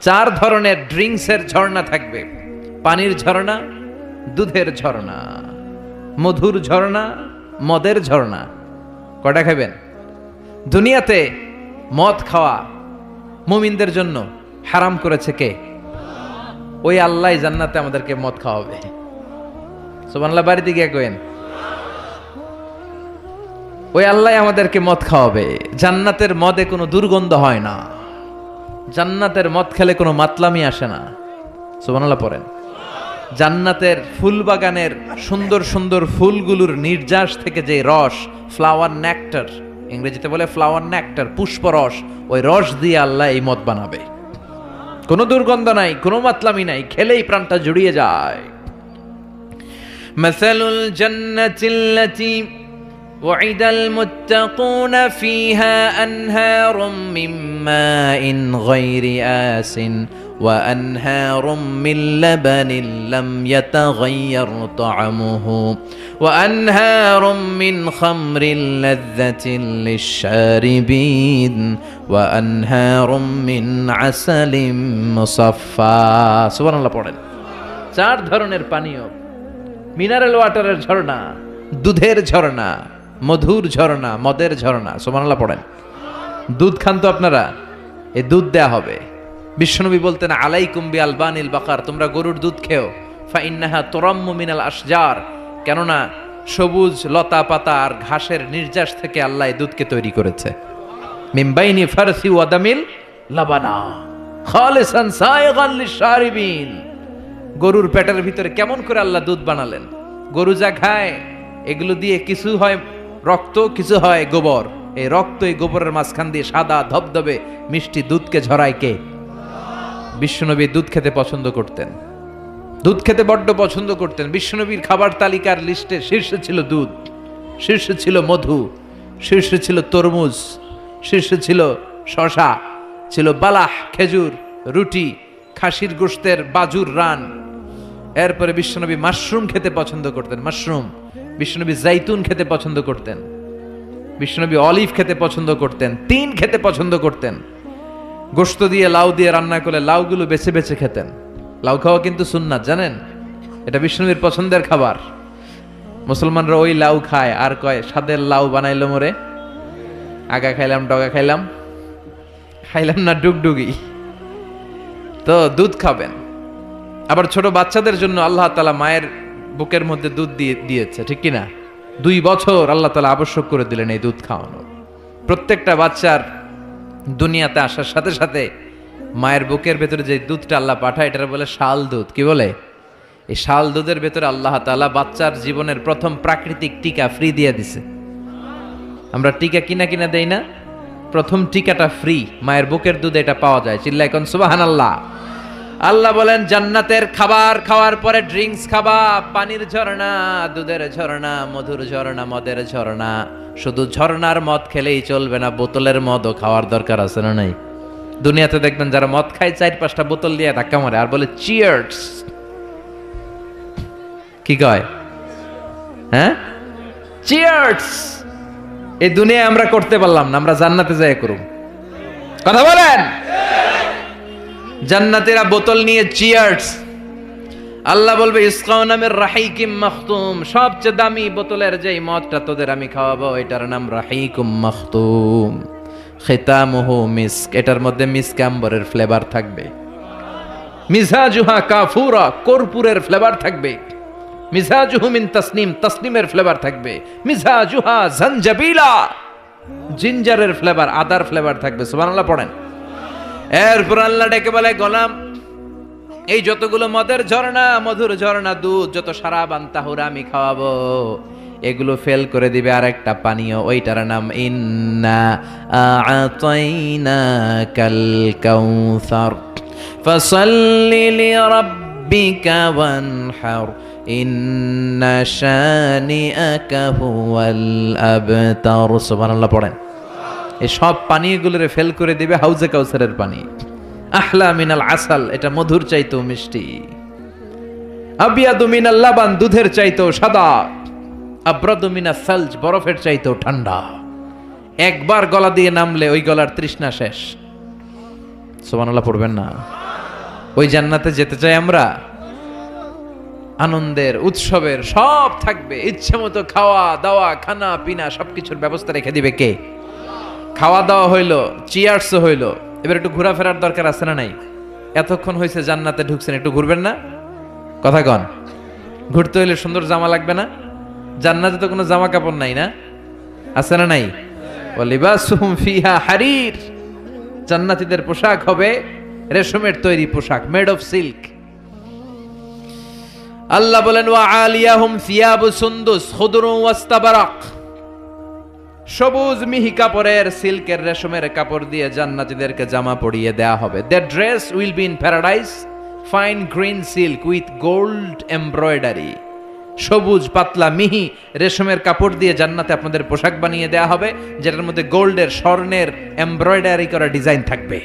4 ধরনের ড্রিঙ্কসের ঝর্ণা থাকবে, পানির ঝর্ণা, দুধের ঝর্ণা, মধুর ঝর্ণা, মদের ঝর্ণা। কয়টা খাবেন? দুনিয়াতে মদ খাওয়া মুমিনদের জন্য হারাম করেছে কে? ওই আল্লাহ জান্নাতে আমাদেরকে মদ খাওয়াবে। সুবহানাল্লাহ, বাড়িতে গিয়ে কইেন ওই আল্লাহ আমাদেরকে মদ খাওয়াবে। জান্নাতের মদে কোনো দুর্গন্ধ হয় না, জান্নাতের মদ খেলে কোনো মাতলামি আসে না। সুবহানাল্লাহ পড়েন। জান্নাতের ফুল বাগানের সুন্দর সুন্দর ফুলগুলোর নির্যাস থেকে যে রস, ফ্লাওয়ার নেক্টার, ইংরেজিতে বলে ফ্লাওয়ার নেক্টার, পুষ্পরস, ওই রস দিয়ে আল্লাহ এই মদ বানাবে। কোনো দুর্গন্ধ নাই, কোনো মাতলামি নাই, খেলেই প্রাণটা জুড়িয়ে যায়। মাসালুল জান্নাতিল্লাতী وعد المتقون فيها أنهار من ماء غير آس وأنهار من لبن لم يتغير طعمه وأنهار من خمر لذة للشاربين وأنهار من عسل مصفى। সুবহানাল্লাহ পড়েন। 4 ধরনের পানীয়, মিনারেল ওয়াটারের ঝর্ণা, দুধের ঝর্ণা, মধুর ঝর্ণা, মদের ঝর্ণা। সুবহানাল্লাহ পড়েন। দুধ খান তো আপনারা, এই দুধ দেয়া হবে। বিশ্বনবী বলতেন আলাইকুম বি আলবানিল বাকার, তোমরা গরুর দুধ খেও, ফা ইন্নাহা তুরাম্মু মিনাল আশজার, কেননা সবুজ লতা পাতা আর ঘাসের নির্যাস থেকে আল্লাহ এই দুধকে তৈরি করেছে। মিন বাইনি ফারসি ওয়া দামিল লাবানা খালিসান সাইগান লিশারিবিন। গরুর পেটের ভিতরে কেমন করে আল্লাহ দুধ বানালেন? গরু যা খায় এগুলো দিয়ে কিছু হয় রক্ত, কিছু হয় গোবর। এই রক্ত এই গোবরের মাঝখান দিয়ে সাদা ধবধবে মিষ্টি দুধকে ঝরায় কে? বিশ্বনবী দুধ খেতে পছন্দ করতেন, দুধ খেতে বড্ড পছন্দ করতেন। বিশ্বনবীর খাবার তালিকার লিস্টে শীর্ষে ছিল দুধ, শীর্ষে ছিল মধু, শীর্ষে ছিল তরমুজ, শীর্ষে ছিল শশা, ছিল বালাহ খেজুর, রুটি, খাসির গোশতের বাজুর রান। এরপরে বিশ্বনবী মাশরুম খেতে পছন্দ করতেন, মাশরুম। বিশ্বনবী জাইতুন খেতে পছন্দ করতেন, বিশ্বনবী অলিভ খেতে পছন্দ করতেন, তিন খেতে পছন্দ করতেন। গোশত দিয়ে লাউ দিয়ে রান্না করলে লাউগুলো বেছে বেছে খেতেন। লাউ খাওয়া কিন্তু সুন্নাত, জানেন? এটা বিশ্বনবীর পছন্দের খাবার। মুসলমানরা ওই লাউ খায় আর কয় স্বাদের লাউ বানাইলো মোরে, আগা খাইলাম ডগা খাইলাম, খাইলাম না ডুগডুগি। তো দুধ খাবেন। আবার ছোট বাচ্চাদের জন্য আল্লাহ তাআলা মায়ের বুকের মধ্যে দুধ দিয়েছে, ঠিক কিনা? 2 বছর আল্লাহ তাআলা আবশ্যক করে দিলেন এই দুধ খাওয়ানো। প্রত্যেকটা বাচ্চার দুনিয়াতে আসার সাথে সাথে মায়ের বুকের ভেতরে যে দুধটা আল্লাহ পাঠায় এটার বলে শাল দুধ। কি বলে? এই শাল দুধের ভেতরে আল্লাহ তাআলা বাচ্চার জীবনের প্রথম প্রাকৃতিক টিকা ফ্রি দিয়ে দিছে। আমরা টিকা কিনা দেই না, প্রথম টিকাটা ফ্রি, মায়ের বুকের দুধে এটা পাওয়া যায়। চিল্লায় কোন সুবহানাল্লাহ। আল্লাহ বলেন জান্নাতের খাবার খাওয়ার পরে ড্রিঙ্কস খাবা, পানির ঝর্ণা, দুধের ঝর্ণা, মধুর ঝর্ণা, মদের ঝর্ণা। শুধু ঝর্ণার মদ খেলেই চলবে না, বোতলের মদও খাওয়ার দরকার আছে না নাই? দুনিয়াতে দেখবেন যারা মদ খায় 4-5টা বোতল দিয়ে ধাক্কা মারে আর বলে চিয়ার্স। কি কয়? হ্যাঁ, চিয়ার্স। এই দুনিয়ায় আমরা করতে পারলাম না, আমরা জান্নাতে যাই করুম। কথা বলেন। জান্নাতীরা বোতল নিয়ে চিয়ার্স। আল্লাহ বলবে ইসকাউনা মির রাহিকিম মাখতুম, সবচেয়ে দামি বোতলের যেই মদটা তোদের আমি খাওয়াবো এটার নাম রাহিকুম মাখতুম, খিতামুহু মিস্ক, এটার মধ্যে মিস্ক আম্বরের ফ্লেভার থাকবে। মিজাজুহা কাফুরা, কর্পূরের ফ্লেভার থাকবে। মিজাজুহু মিন তাসনিম, তাসনিমের ফ্লেভার থাকবে। মিজাজুহা জানজাবিলা, জিঞ্জারের ফ্লেভার, আদার ফ্লেভার থাকবে। সুবহানাল্লাহ পড়েন। এরপর আল্লাহ ডেকে বলে গোলাম, এই যতগুলো মদের ঝর্ণা, মধুর ঝর্ণা, দুধ, যত সারাবান তাহুরা আমি খাওয়াবো, এগুলো ফেল করে দিবে আরেকটা পানীয়, ওইটার নাম ইন্না আ'তাইনাকাল কাউসার ফাসাল্লি লিরাব্বিকা ওয়ানহার ইন্না শানিআকা হুয়াল আবতার। সুবহানাল্লাহ পড়েন। এই সব পানীয়গুলোরে ফেল করে দিবে হাউজে কাউসারের পানি। আহলা মিনাল আসাল, এটা মধুর চাইতেও মিষ্টি। আবিয়াদু মিনাল লাবান, দুধের চাইতেও সাদা। আব্রাদু মিনাস সালজ, বরফের চাইতেও ঠান্ডা। একবার গলা দিয়ে নামলে ওই গলার তৃষ্ণা শেষ। সুবহানাল্লাহ পড়বেন না? ওই জান্নাতে যেতে চাই আমরা। আনন্দের, উৎসবের সব থাকবে, ইচ্ছে মতো খাওয়া দাওয়া, খানা পিনা সবকিছুর ব্যবস্থা রেখে দিবে কে? খাওয়া দাওয়া হইলো, চিয়ার্সও হইলো, এবার একটু ঘোরাফেরার দরকার আছে না নাই? এতক্ষণ হয়েছে জান্নাতে ঢুকছেন, একটু ঘুরবেন না? কথা কন। ঘুরতে হইলে সুন্দর জামা লাগবে না? জান্নাতে তো কোনো জামা কাপড় নাই না? আছে না নাই? ওয়ালিবাসুহুম ফিহা হারির, জান্নাতীদের পোশাক হবে রেশমের তৈরি পোশাক, মেড অফ সিল্ক। আল্লাহ বলেন ওয়া আলিয়াহুম সিয়াবু সুন্দুস খুদরুন ওয়াস্তাবারাক, সবুজ মিহি কাপড়ের, সিল্কের, রেশমের কাপড় দিয়ে জান্নাতীদেরকে জামা পরিয়ে দেয়া হবে। Their dress will be in paradise, fine green silk with gold embroidery. সবুজ পাতলা মিহি রেশমের কাপড় দিয়ে জান্নাতে আপনাদের পোশাক বানিয়ে দেয়া হবে, যেটার মধ্যে গোল্ডের, স্বর্ণের এমব্রয়ডারি করা ডিজাইন থাকবে।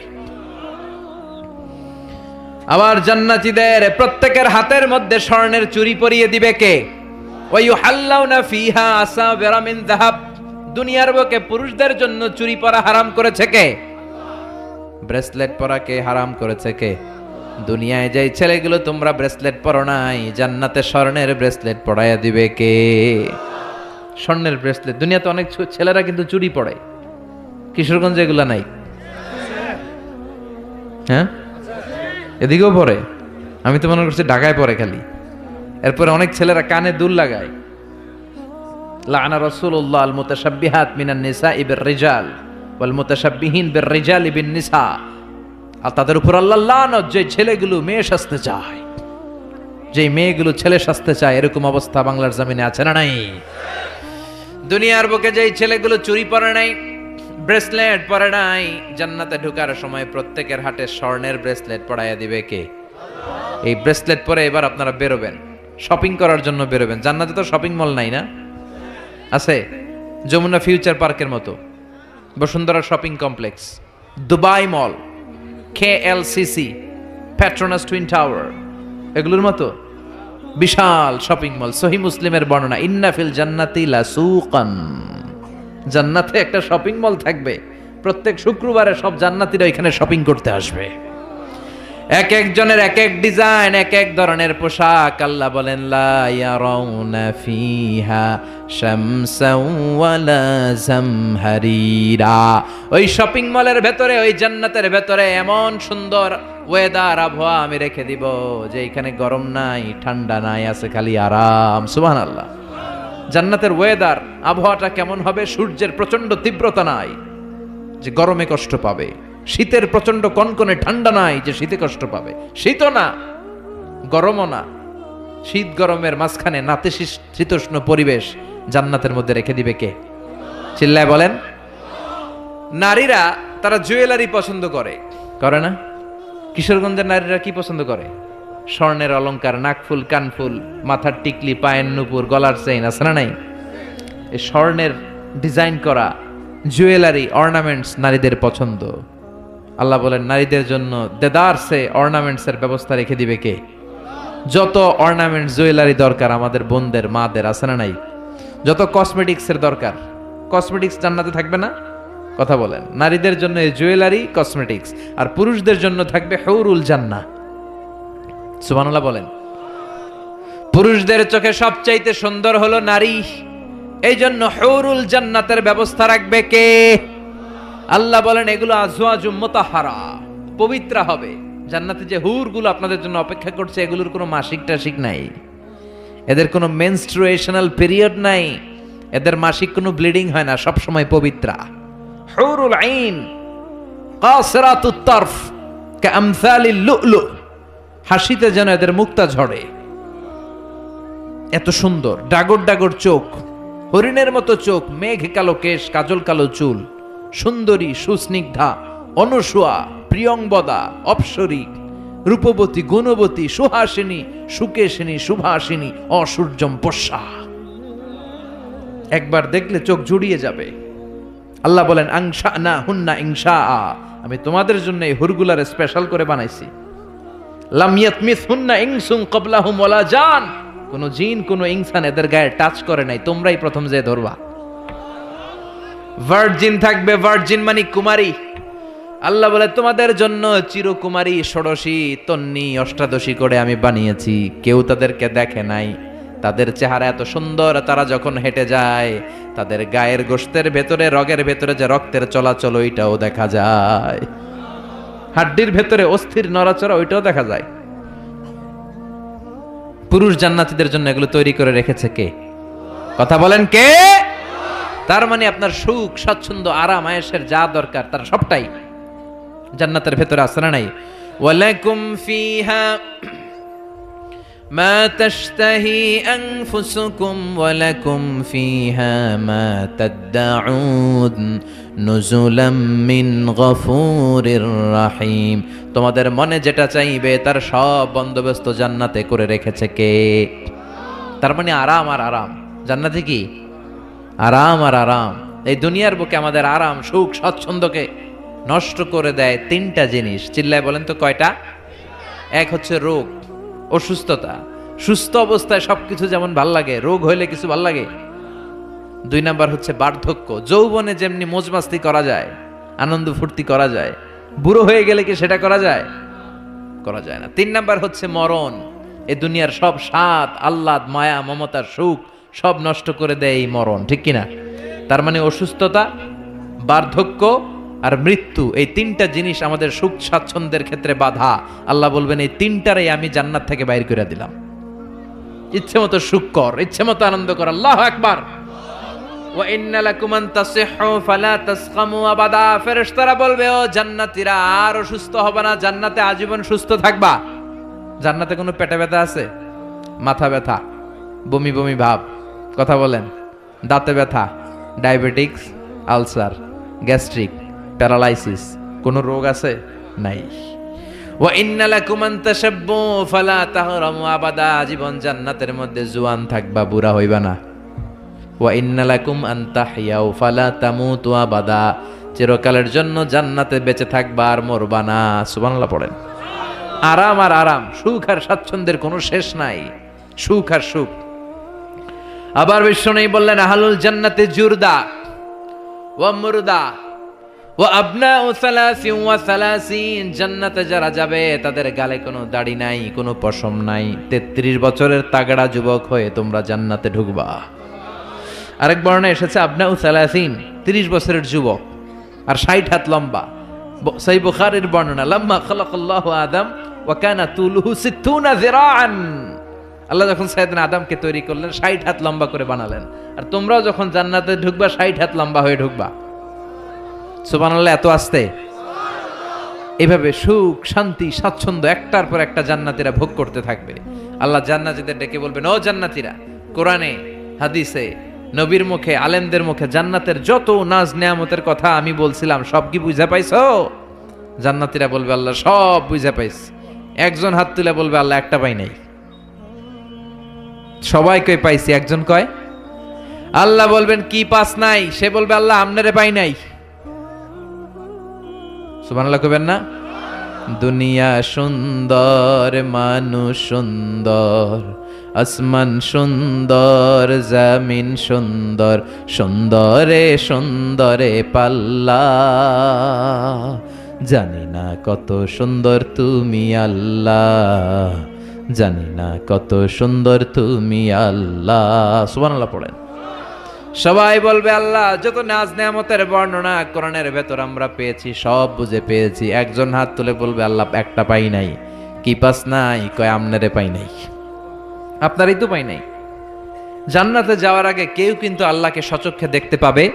আবার জান্নাতীদের প্রত্যেকের হাতের মধ্যে স্বর্ণের চুড়ি পরিয়ে দিবে কে? ওয়া ইউহাল্লাউনা ফিহা আসাবিরা মিন যাহাব, দুনিয়ার বুকে পুরুষদের জন্য চুরি পরা হারাম করেছে কে? ব্রেসলেট পরা কে হারাম করেছে কে? দুনিয়ায় যাই ছেলেগুলো তোমরা ব্রেসলেট পরো নাই, জান্নাতে স্বর্ণের ব্রেসলেট পরাইয়া দিবে কে? স্বর্ণের ব্রেসলেট। দুনিয়াতে অনেক ছেলেরা কিন্তু চুরি পরে, কিশোরগঞ্জে এগুলা নাই? হ্যাঁ, এদিকেও পরে। আমি তো মনে করছি ঢাকায় পরে খালি। এরপরে অনেক ছেলেরা কানে দুল লাগায়। লাআনা রাসূলুল্লাহ আল মুতাশাব্বিহাত মিনান নিসাই বির রিজাল ওয়াল মুতাশাব্বিহিন বির রিজালি বিন নিসা। আর তাদের উপর আল্লাহ লানত, যে ছেলেগুলো মেয়ে সাজতে চায়, যে মেয়েগুলো ছেলে সাজতে চায়, এরকম অবস্থা বাংলার জমিনে আছে না নাই? দুনিয়ার বুকে যেই ছেলেগুলো চুরি পরে নাই, ব্রেসলেট পরে নাই, জান্নাতে ঢোকার সময় প্রত্যেকের হাতে স্বর্ণের ব্রেসলেট পরাইয়া দিবে কে? এই ব্রেসলেট পরে এবার আপনারা বেরোবেন, শপিং করার জন্য বেরোবেন। জান্নাতে তো শপিং মল নাই না? আছে, যমুনা ফিউচার পার্কের মতো, বসুন্ধরা শপিং কমপ্লেক্স, দুবাই মল, KLCC, পেট্রোনাস টুইন টাওয়ার, এগুলোর মতো বিশাল শপিং মল। সহিহ মুসলিমের বর্ণনা, ইন্না ফিল জান্নাতি লাসুকান, জান্নাতে একটা শপিং মল থাকবে। প্রত্যেক শুক্রবারে সব জান্নাতীরা এখানে শপিং করতে আসবে। এক একজনের এক এক ডিজাইন, এক এক ধরনের পোশাক। আল্লাহ বলেন লা ইয়ারাউনা ফিহা শামসাও ওয়ালা জামহারিরা। ওই শপিং মলের ভেতরে, ওই জান্নাতের ভেতরে এমন সুন্দর ওয়েদার, আবহাওয়া আমি রেখে দিব যে এখানে গরম নাই, ঠান্ডা নাই, আছে খালি আরাম। সুবহানাল্লাহ। জান্নাতের ওয়েদার, আবহাওয়াটা কেমন হবে? সূর্যের প্রচন্ড তীব্রতা নাই যে গরমে কষ্ট পাবে, শীতের প্রচন্ড কনকনে ঠান্ডা নাই যে শীতে কষ্ট পাবে, শীতও না গরমও না, শীত গরমের মাঝখানে নাতিশীতোষ্ণ পরিবেশ জান্নাতের মধ্যে রেখে দিবে কে? চিল্লায় বলেন। নারীরা তারা জুয়েলারি পছন্দ করে, করে না? কিশোরগঞ্জের নারীরা কি পছন্দ করে? স্বর্ণের অলংকার, নাকফুল, কানফুল, মাথার টিকলি, পায়ের নুপুর, গলার চেইন, আছে না নাই? এই স্বর্ণের ডিজাইন করা জুয়েলারি, অর্নামেন্টস নারীদের পছন্দ। আল্লাহ বলেন নারীদের জন্য দেদারসে অর্নামেন্টসের ব্যবস্থা রেখে দিবে কে? যত অর্নামেন্টস, জুয়েলারি দরকার আমাদের বোনদের, মাদের, আছে না নাই? যত কসমেটিক্সের দরকার, কসমেটিক্স জান্নাতে থাকবে না? কথা বলেন। নারীদের জন্য এই জুয়েলারি, কসমেটিক্স, আর পুরুষদের জন্য থাকবে হুরুল জান্নাহ। সুবহানাল্লাহ বলেন। পুরুষদের চোখে সবচাইতে সুন্দর হলো নারী, এই জন্য হুরুল জান্নাতের ব্যবস্থা রাখবে কে? আল্লাহ বলেন এগুলো আজওয়াজুম মুতাহহারা, পবিত্র হবে। জান্নাতে যে হুরগুলো আপনাদের জন্য অপেক্ষা করছে, এগুলোর কোনো মাসিক টাসিক নাই, এদের কোনো মেনস্ট্রুয়েশনাল পিরিয়ড নাই, এদের মাসিক কোনো ব্লিডিং হয় না, সব সময় পবিত্রা। হুরুল আইন কাসরাতুত তারফ কামসালিল লুলু, হাসিতে যেন এদের মুক্তা ঝরে, এত সুন্দর। ডাগর ডাগর চোখ, হরিণের মতো চোখ, মেঘ কালো কেশ, কাজল কালো চুল, সুন্দরী, সুস্নিগ্ধা, অনুসুয়া, প্রিয়ংবদা, অপ্সরী, রূপবতী, গুণবতী, সুহাসিনী, সুকেশিনী, সুভাসিনী, অসূর্যম পোষা। একবার দেখলে চোখ জুড়িয়ে যাবে। আল্লাহ বলেন আংশা না হুন্না ইংশা, আমি তোমাদের জন্য এই হুরগুলার স্পেশাল করে বানাইছি। লাম ইয়াতমিস হুন্না ইনসুন ক্বাবলাহুম ওয়ালা জান, কোন জিন কোন ইনসান এদের গায়ে টাচ করে নাই, তোমরাই প্রথম যে ধরবা। ভার্জিন থাকবে, ভার্জিন মানে কুমারী। আল্লাহ বলে তোমাদের জন্য চিরকুমারী, ষোড়শী, তন্নি, অষ্টাদশী করে আমি বানিয়েছি, কেউ তাদেরকে দেখে নাই। তাদের চেহারা এত সুন্দর, তারা যখন হেঁটে যায় তাদের গায়ের গোশতের ভেতরে, রগের ভেতরে যে রক্তের চলাচল ওইটাও দেখা যায়, হাড্ডির ভেতরে অস্থির নড়াচড়া ওইটাও দেখা যায়। পুরুষ জান্নাতীদের জন্য এগুলো তৈরি করে রেখেছে কে? কথা বলেন কে? তার মানে আপনার সুখ, স্বাচ্ছন্দ্য, আরাম, আয়েশের যা দরকার তার সবটাই জান্নাতের ভেতরে আছে না নাই? ওয়ালাকুম ফিহা মা তাশতাহি আনফুসুকুম ওয়ালাকুম ফিহা মা তাদউন নুজুলাম মিন গফুরির রহিম। তোমাদের মনে যেটা চাইবে তার সব বন্দোবস্ত জান্নাতে করে রেখেছে কে? তার মানে আরাম আর আরাম। জান্নাতে কি? আরাম আর আরাম। এই দুনিয়ার বুকে আমাদের আরাম, সুখ, স্বাচ্ছন্দ্যকে নষ্ট করে দেয় তিনটা জিনিস। চিল্লায় বলেন তো কয়টা? এক হচ্ছে রোগ, অসুস্থতা। সুস্থ অবস্থায় সবকিছু যেমন ভাল লাগে, রোগ হইলে কিছু ভাল লাগে। দুই নাম্বার হচ্ছে বার্ধক্য। যৌবনে যেমনি মজমাস্তি করা যায়, আনন্দ ফুর্তি করা যায়, বুড়ো হয়ে গেলে কি সেটা করা যায়? করা যায় না। তিন নাম্বার হচ্ছে মরণ। এ দুনিয়ার সব স্বাদ, আহ্লাদ, মায়া, মমতার সুখ সব নষ্ট করে দেয় এই মরণ, ঠিক কিনা? তার মানে অসুস্থতা, বার্ধক্য আর মৃত্যু, এই তিনটা জিনিস আমাদের সুখ স্বাচ্ছন্দ্যের ক্ষেত্রে বাধা। আল্লাহ বলবেন এই তিনটারই আমি জান্নাত থেকে বাইর করে দিলাম। ইচ্ছে মতো সুখ কর, ইচ্ছে মতো আনন্দ কর। আল্লাহু আকবার। ওয়া ইন্না লাকুম আন তাসিহু ফালা তাসকামু আবাদা। ফেরেশতারা বলবে ও জান্নাতীরা আর অসুস্থ হবে না, জান্নাতে আজীবন সুস্থ থাকবা। জান্নাতে কোনো পেটে ব্যথা আছে? মাথা ব্যথা, বমি বমি ভাব, কথা বলেন, দাঁতে ব্যথা, ডায়াবেটিক্স, আলসার, গ্যাস্ট্রিক, প্যারালাইসিস, কোনো রোগ আছে? নাই। ওয়া ইন্না লাকুম আন তাশাব্বু ফালা তাহরামু আবাদা। জীবন জান্নাতের মধ্যে জোয়ান থাকবা, বুড়া হইবা না। ওয়া ইন্না লাকুম আন তাহইয়াউ ফালা তামুতু আবাদা। চিরকালের জন্য জান্নাতে বেঁচে থাকবা আর মরবা না। সুবহানাল্লাহ পড়েন। আরাম আর আরাম, সুখ আর স্বাচ্ছন্দ্যের কোনো শেষ নাই, সুখ আর সুখ। আবার বিশ্বনবী বললেন আহলুল জান্নাতে জুরদা ওয়া মুরদা ওয়া আবনাউ সালাসিন ওয়া সালাসিন। জান্নাতে যারা যাবে তাদের গালে কোনো দাড়ি নাই, কোনো পশম নাই। 33 বছরের তাগড়া যুবক হয়ে তোমরা জান্নাতে ঢুকবা। আরেক বর্ণনা এসেছে আবনাউ সালাসিন, 30 বছরের যুবক আর 60 হাত লম্বা। সহিহ বুখারীর বর্ণনা, লাম্মা খালাকাল্লাহু আদম ওয়া কানা তুলুহু 60 যিরাআন। আল্লাহ যখন সাইয়েদনা আদমকে তৈরি করলেন 60 হাত লম্বা করে বানালেন, আর তোমরাও যখন জান্নাতে ঢুকবা 60 হাত লম্বা হয়ে ঢুকবা। সুবহানাল্লাহ, এত আস্তে। এভাবে সুখ, শান্তি, স্বাচ্ছন্দ্য একটার পর একটা জান্নাতীরা ভোগ করতে থাকবে। আল্লাহ জান্নাতীদের ডেকে বলবেন, ও জান্নাতীরা, কোরআনে, হাদিসে, নবীর মুখে, আলেমদের মুখে জান্নাতের যত নাজ নেয়ামতের কথা আমি বলছিলাম সব কি বুঝা পাইছো? জান্নাতীরা বলবে, আল্লাহ সব বুঝা পাইছি। একজন হাত তুলে বলবে, আল্লাহ একটা পাই নাই। সবাই কই পাইছি, একজন কয়। আল্লাহ বলবেন, কি পাস নাই? সে বলবে, আল্লাহ আমনারে পাই নাই। সুবহানাল্লাহ কইবেন না? দুনিয়া সুন্দর, মানুষ সুন্দর, আসমান সুন্দর, জমিন সুন্দর, সুন্দরে সুন্দরে পাল্লা। জানি না কত সুন্দর তুমি আল্লাহ, জানি না কত সুন্দর তুমি আল্লাহ। সুবহানাল্লাহ পড়েন। সবাই বলবে, আল্লাহ যত নাজ নেয়ামতের বর্ণনা কোরআনের ভেতর আমরা পেয়েছি সব বুঝে পেয়েছি। একজন হাত তুলে বলবে, আল্লাহ একটা পাই নাই। কি পাস নাই? কয় আমনারে পাই নাই। আপনারই তো পাই নাই। জান্নাতে যাওয়ার আগে কেউ কিন্তু আল্লাহকে সচক্ষে দেখতে পাবে,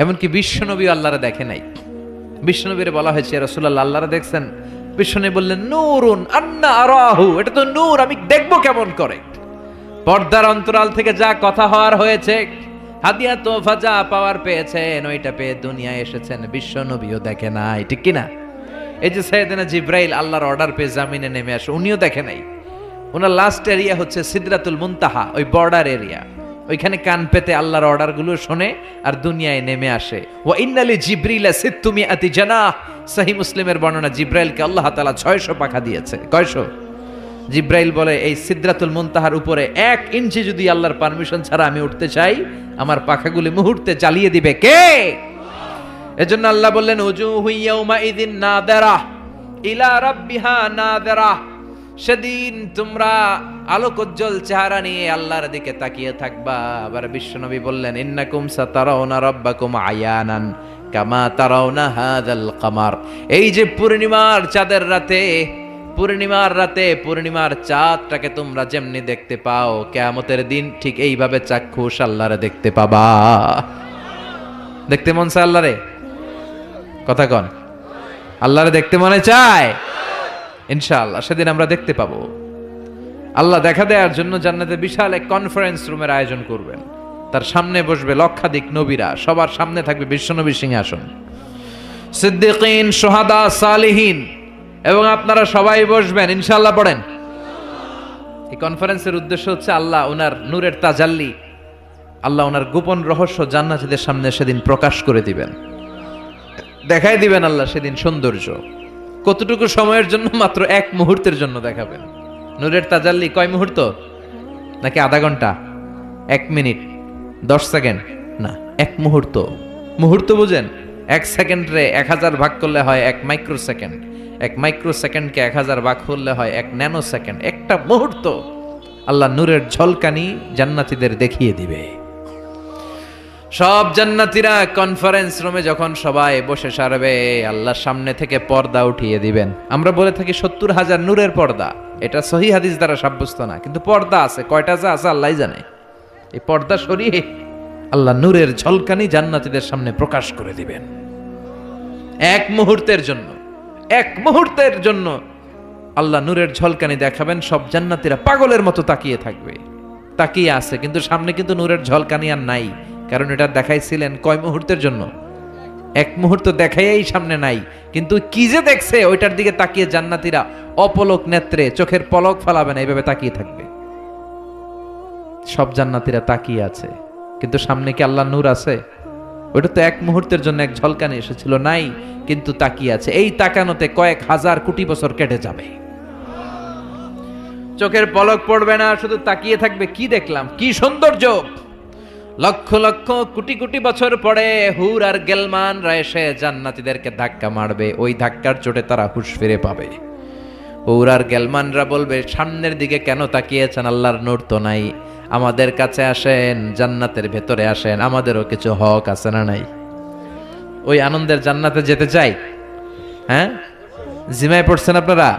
এমনকি বিশ্বনবী আল্লাহরে দেখে নাই। বিশ্বনবীরে বলা হয়েছে, রাসূলুল্লাহ আল্লাহরে দেখছেন? বিশ্বনবী বললেন, নূরুন আন্না আরাহু, এটা তো নূর, আমি দেখবো কেমন করে? পর্দার অন্তরাল থেকে যা কথা হওয়ার হয়েছে, হাদিয়া তোফা যা পাওয়ার পেয়েছেন, ওইটা পেয়ে দুনিয়ায় এসেছেন, বিশ্বনবীও দেখে নাই, ঠিক কিনা? এই যে সাইয়েদনা জিব্রাইল আল্লাহর অর্ডার পেয়ে জামিনে নেমে আসে, উনিও দেখে নাই। ওনার লাস্ট এরিয়া হচ্ছে সিদরাতুল মুনতাহা, ওই বর্ডার এরিয়া। ওইখানে কান পেতে আল্লাহর অর্ডারগুলো শোনে আর দুনিয়ায় নেমে আসে। ওয়া ইন্নালি জিবরিলা সিত্তুমিআতি জানাহ, সহিহ মুসলিমের বর্ণনা, জিব্রাইলকে আল্লাহ তাআলা 600 পাখা দিয়েছে। কয়শো? জিব্রাইল বলে, এই সিদরাতুল মুনতাহার উপরে 1 ইঞ্চি যদি আল্লাহর পারমিশন ছাড়া আমি উঠতে চাই, আমার পাখাগুলি মুহূর্তে জ্বালিয়ে দিবে কে? এজন্য আল্লাহ বললেন, উজুহু ইয়াউমা ইযিন নাদিরা ইলা রাব্বিহা নাদিরা। সেদিন তোমরা আলোকোজ্জ্বল চেহারা নিয়ে আল্লাহর দিকে তাকিয়ে থাকবা। আবার বিশ্বনবী বললেন, ইন্নাকুম সাতারাউনা রাব্বাকুম আয়ানান কামা তারাউনা হাযাল কামার। এই যে পূর্ণিমার চাঁদের রাতে, পূর্ণিমার চাঁদটাকে তোমরা যেমনি দেখতে পাও, কিয়ামতের দিন ঠিক এইভাবে চাক্ষুষ আল্লাহরে দেখতে পাবা। দেখতে মন চায় আল্লাহরে? কথা কন, আল্লাহরে দেখতে মনে চায়? ইনশাআল্লাহ সেদিন আমরা দেখতে পাবো। আল্লাহ দেখা দেওয়ার জন্য জান্নাতে বিশাল এক কনফারেন্স রুমের আয়োজন করবেন। তার সামনে বসবে লক্ষাধিক নবীরা, সবার সামনে থাকবে বিশ্বনবীর সিংহাসন, সিদ্দিকিন, শুহাদা, সালিহিন, এবং আপনারা সবাই বসবেন ইনশাআল্লাহ। পড়েন। এই কনফারেন্সের উদ্দেশ্য হচ্ছে আল্লাহ ওনার নূরের তাজাল্লি, আল্লাহ ওনার গোপন রহস্য জান্নাতীদের সামনে সেদিন প্রকাশ করে দিবেন, দেখাই দিবেন আল্লাহ সেদিন সৌন্দর্য। কতটুকু সময়ের জন্য? মাত্র 1 মুহূর্তের জন্য দেখাবেন। নূরের তাজাল্লি কয় মুহূর্ত? নাকি আধা ঘন্টা? 1 মিনিট, 10 সেকেন্ড? না, 1 মুহূর্ত। মুহূর্ত বুঝেন? 1 সেকেন্ডে 1000 ভাগ করলে হয় 1 মাইক্রো সেকেন্ড। 1 মাইক্রো সেকেন্ডকে 1000 ভাগ করলে হয় 1 ন্যানো সেকেন্ড। একটা মুহূর্ত আল্লাহ নূরের ঝলকানি জান্নাতীদের দেখিয়ে দিবে। সব জান্নাতীরা কনফারেন্স রুমে যখন সবাই বসে সারবে, আল্লাহর সামনে থেকে পর্দা উঠিয়ে দিবেন। আমরা বলে থাকি 70,000 নূরের পর্দা, এটা সহিহ হাদিস দ্বারা সাব্যস্ত না, কিন্তু পর্দা আছে। কয়টা যা আছে আল্লাহই জানে। এই পর্দা সরিয়ে আল্লাহ নূরের ঝলকানি জান্নাতীদের সামনে প্রকাশ করে দিবেন। 1 মুহূর্তের জন্য, 1 মুহূর্তের জন্য আল্লাহ নূরের ঝলকানি দেখাবেন। সব জান্নাতীরা পাগলের মতো তাকিয়ে থাকবে, তাকিয়ে আছে, কিন্তু সামনে কিন্তু নূরের ঝলকানি আর নাই। কারণ এটা দেখাইছিলেন কয় মুহূর্তের জন্য? 1 মুহূর্ত দেখাইয়াই সামনে নাই, কিন্তু কি যে দেখছে ওইটার দিকে তাকিয়ে জান্নাতীরা অপলক নেত্রে, চোখের পলক ফেলাবে না, এইভাবে তাকিয়ে থাকবে। সব জান্নাতীরা তাকিয়ে আছে, কিন্তু সামনে কি আল্লাহ নূর আছে? ওটা তো 1 মুহূর্তের জন্য এক ঝলকানি এসেছিল, নাই, কিন্তু তাকিয়ে আছে। এই তাকানোতে কয়েক হাজার কোটি বছর কেটে যাবে, চোখের পলক পড়বে না, শুধু তাকিয়ে থাকবে। কি দেখলাম, কি সৌন্দর্য! লক্ষ লক্ষ কোটি কোটি বছর পরে হুর আর গেলমানরা এসে জান্নাতীদেরকে ধাক্কা মারবে। ওই ধাক্কার চোটে তারা হুঁশ ফিরে পাবে। হুর আর গেলমানরা বলবে, সামনের দিকে কেন তাকিয়েছেন? আল্লাহর নূর তো নাই, আমাদের কাছে আসেন, জান্নাতের ভেতরে আসেন, আমাদেরও কিছু হক আছে না নাই? ওই আনন্দের জান্নাতে যেতে চাই। হ্যাঁ, জিমায় পড়ছেন আপনারা?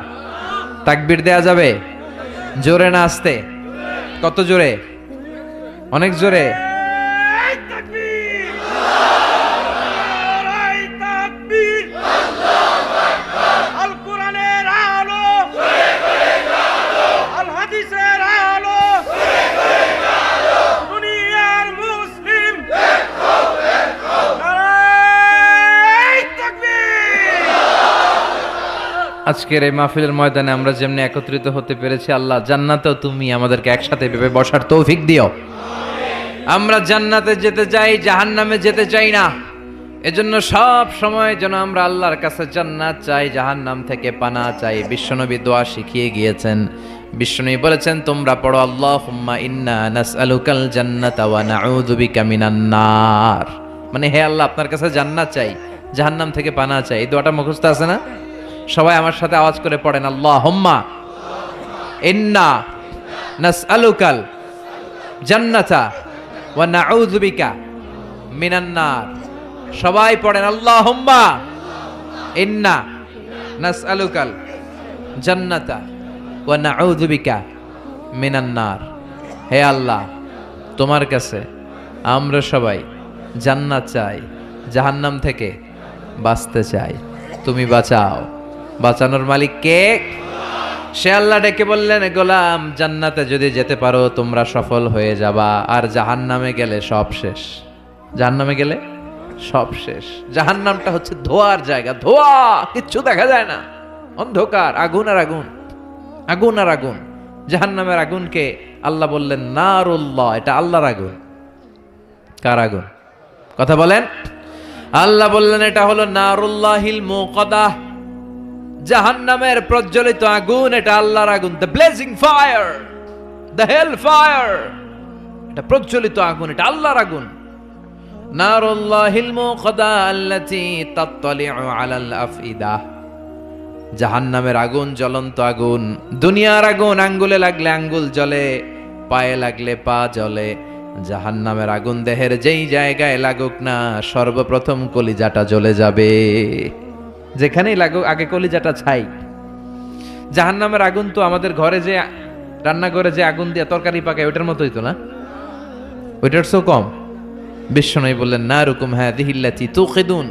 তাকবীর দেয়া যাবে? জোরে না আস্তে? কত জোরে? অনেক জোরে। আজকের এই মাহফিলের ময়দানে আমরা যেমনি একত্রিত হতে পেরেছি, আল্লাহ জান্নাতেও তুমি আমাদেরকে একসাথে ভেবে বসার তৌফিক দিও। আমরা জান্নাতে যেতে চাই, জাহান্নামে যেতে চাই না। এজন্য সব সময় যেন আমরা আল্লাহর কাছে জান্নাত চাই, জাহান্নাম থেকে পানা চাই। বিশ্বনবী দোয়া শিখিয়ে গিয়েছেন। বিশ্বনবী বলেছেন, তোমরা পড়ো আল্লাহুম্মা ইন্না নাসআলুকাল জান্নাতা ওয়া নাউযু বিকা মিনান নার। মানে হে আল্লাহ, আপনার কাছে জান্নাত চাই, জাহান্নাম থেকে পানা চাই। এই দোয়াটা মুখস্থ আছে না? সবাই আমার সাথে আওয়াজ করে পড়েন, আল্লাহুম্মা ইন্না নাসআলুকাল জান্নাতা ওয়া নাউযু বিকা মিনান নার। সবাই পড়েন, আল্লাহুম্মা ইন্না নাসআলুকাল জান্নাতা ওয়া নাউযু বিকা মিনান নার। হে আল্লাহ, তোমার কাছে আমরা সবাই জান্নাত চাই, জাহান্নাম থেকে বাঁচতে চাই, তুমি বাঁচাও। বাঁচানোর মালিক কে? সে আল্লাহ ডেকে বললেন, গোলাম জান্নাতে যদি যেতে পারো তোমরা সফল হয়ে যাবা, আর জাহান্নামে গেলে সব শেষ। জাহান্নামে গেলে সব শেষ। জাহান্নামটা হচ্ছে ধোঁয়ার জায়গা, ধোঁয়া, কিচ্ছু দেখা যায় না, অন্ধকার, আগুন আর আগুন, আগুন আর আগুন। জাহান্নামের আগুনকে আল্লাহ বললেন নারুল্লাহ, এটা আল্লাহর আগুন। কার আগুন? কথা বলেন। আল্লাহ বললেন এটা হলো নারুল্লাহিল মুকাদ্দাহ, জাহান্নামের প্রজ্বলিত আগুন, এটা আল্লাহর আগুন। The blazing fire, the hell fire, এটা প্রজ্বলিত আগুন, এটা আল্লাহর আগুন। নারুল্লাহিল মুকাদ্দাহ আল্লাতী তাত্তালিউ আলাল আফইদা, জাহান্নামের আগুন জ্বলন্ত আগুন, দুনিয়ার আগুন, আঙ্গুলে লাগলে আঙ্গুল জ্বলে, পায়ে লাগলে পা জ্বলে। জাহান্নামের আগুন দেহের যেই জায়গায় লাগুক না, সর্বপ্রথম কলিজাটা জ্বলে যাবে। যেখানেই লাগুক আগে কলিজাটা ছাই। জাহান্নামের আগুন তো আমাদের ঘরে যে রান্নাঘরে যে আগুন দিয়ে তরকারি পাকায় ওইটার মতোই তো না, ওইটার সো কম। বিশ্বনবী বললেন, নারুকুম হাযিহিল্লাতী তুকিদুন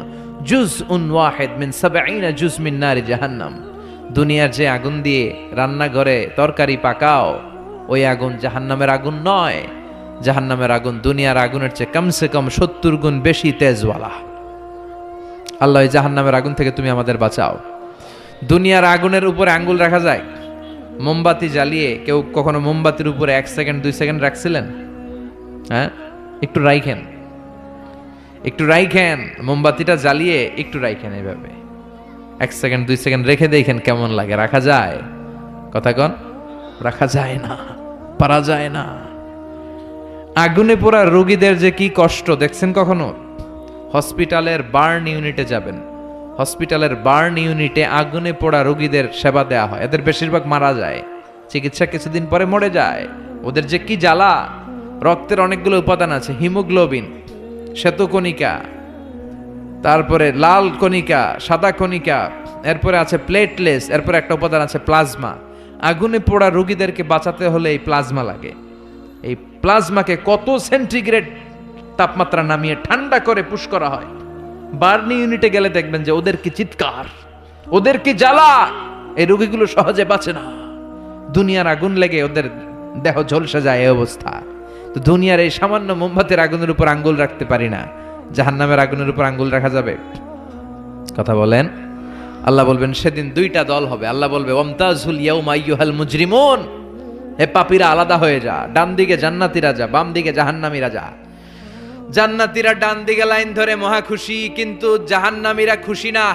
জুজউন ওয়াহিদ মিন ৭০ জুজ মিন নারি জাহান্নাম। দুনিয়ার যে আগুন দিয়ে রান্নাঘরে তরকারি পাকাও, ওই আগুন জাহান্নামের আগুন নয়। জাহান্নামের আগুন দুনিয়ার আগুনের চেয়ে কমসে কম ৭০ গুণ বেশি তেজওয়ালা। আল্লাহ, এই জাহান্নামের আগুন থেকে তুমি আমাদের বাঁচাও। দুনিয়ার আগুনের উপরে আঙ্গুল রাখা যায়? মোমবাতি জ্বালিয়ে কেউ কখনো মোমবাতির উপরে 1 সেকেন্ড 2 সেকেন্ড রাখছিলেন? হ্যাঁ, একটু রাইখেন, একটু রাইখেন, মোমবাতিটা জ্বালিয়ে একটু রাইখেন, এইভাবে 1 সেকেন্ড 2 সেকেন্ড রেখে দেখেন কেমন লাগে। রাখা যায়? কথা কন। রাখা যায় না, পারা যায় না। আগুনে পোড়া রোগীদের যে কি কষ্ট দেখছেন কখনো? হসপিটালের বার্ন ইউনিটে যাবেন, হসপিটালের বার্ন ইউনিটে আগুনে পোড়া রোগীদের সেবা দেয়া হয়। এদের বেশিরভাগ মারা যায়, চিকিৎসা কিছুদিন পরে মরে যায়। ওদের যে কি জ্বালা। রক্তের অনেকগুলো উপাদান আছে, হিমোগ্লোবিন, শ্বেতকণিকা, তারপরে লাল কণিকা, সাদা কণিকা, এরপরে আছে প্লেটলেস, এরপরে একটা উপাদান আছে প্লাজমা। আগুনে পোড়া রোগীদেরকে বাঁচাতে হলে এই প্লাজমা লাগে। এই প্লাজমাকে কত সেন্টিগ্রেড তাপমাত্রা নামিয়ে ঠান্ডা করে পুশ করা হয়। বার্ন ইউনিটে গেলে দেখবেন যে ওদের কি চিৎকার, ওদের কি জ্বালা। এই রোগীগুলো সহজে বাঁচে না, দুনিয়ার আগুন লেগে ওদের দেহ ঝলসে যায়, এই অবস্থা। তো দুনিয়ার এই সামান্য মোমবাতির আগুনের উপর আঙ্গুল রাখতে পারি না, জাহান্নামের আগুনের উপর আঙ্গুল রাখা যাবে? কথা বলেন। আল্লাহ বলবেন সেদিন দুইটা দল হবে। আল্লাহ বলবে, ওয়ামতাজুল ইয়াউমা আইয়ুহাল মুজরিমুন, হে পাপীরা আলাদা হয়ে যা। ডান দিকে জান্নাতীরা যা, বাম দিকে জাহান্নামীরা যা। জান্নাতীরা ডান দিকে লাইন ধরে মহা খুশি, কিন্তু জাহান্নামীরা খুশি না।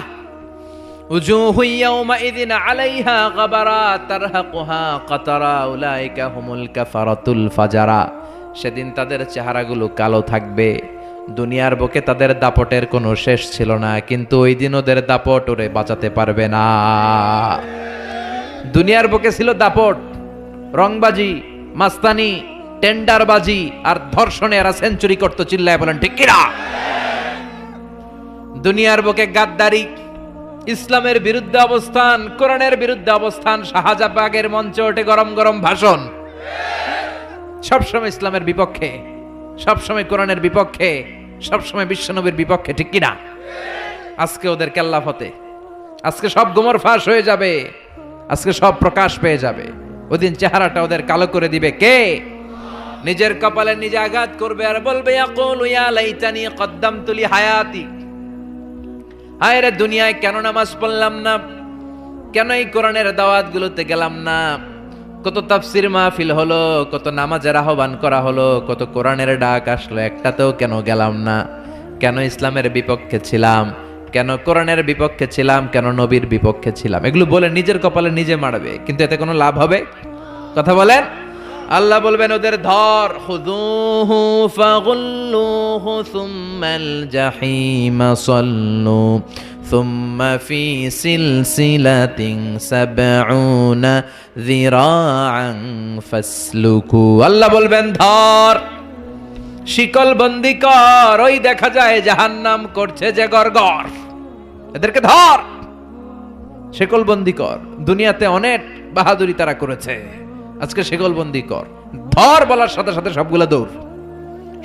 উজুহু ইয়াউমাইযিন আলাইহা গাবারা তারহাকুহা কাতারা উলাইকা হুমুল কাফারাতুল ফাজারা। সেদিন তাদের চেহারাগুলো কালো থাকবে। দুনিয়ার বুকে তাদের দাপটের কোনো শেষ ছিল না, কিন্তু ওই দিন ওদের দাপট ওরে বাঁচাতে পারবে না। দুনিয়ার বুকে ছিল দাপট, রংবাজি, মাস্তানি, টেন্ডারবাজি আর ধর্ষণে এরা সেঞ্চুরি করতো। চিল্লায় বলেন ঠিক কিনা? দুনিয়ার বুকে গাদ্দারি, ইসলামের বিরুদ্ধে অবস্থান, কোরআনের বিরুদ্ধে অবস্থান, শাহজাপাগের মঞ্চে ওঠে গরম গরম ভাষণ। সবসময় ইসলামের বিপক্ষে, সবসময় কোরআনের বিপক্ষে, সবসময় বিশ্বনবীর বিপক্ষে, ঠিক কিনা? আজকে ওদের কেল্লা ফতে, আজকে সব গোমর ফাঁস হয়ে যাবে, আজকে সব প্রকাশ পেয়ে যাবে। ওদিন চেহারাটা ওদের কালো করে দিবে কে? নিজের কপালে নিজে আঘাত করবে আর বলবে ইয়াকুলু ইয়া লাইতানি কদ্দামতু লি হায়াতি, হায় রে দুনিয়ায় কেন নামাজ পড়লাম না, কেন এই কোরআনের দাওয়াতগুলোতে গেলাম না, কত তাফসির মাহফিল হলো, কত নামাজের আহ্বান করা হলো, কত কোরআনের ডাক আসলো, একটাতেও কেন গেলাম না, কেন ইসলামের বিপক্ষে ছিলাম, কেন কোরআনের বিপক্ষে ছিলাম, কেন নবীর বিপক্ষে ছিলাম, এগুলো বলে নিজের কপালে নিজে মারবে, কিন্তু এতে কোনো লাভ হবে? কথা বলেন। আল্লাহ বলবেন ওদের ধর, খুযূহু ফাগুল্লুহু সুম্মাল জাহিমা সাল্লু সুম্মা ফি সিলসিলাতিন সাবউনা যিরাআন ফাসলুকু। আল্লাহ বলবেন ধর, শিকল বন্দি কর, ওই দেখা যায় জাহান্নাম করছে যে গরগর, এদেরকে ধর, শিকল বন্দি কর। দুনিয়াতে অনেক বাহাদুরি তারা করেছে, আজকে শিকল বন্দি কর। ধর বলার সাথে সাথে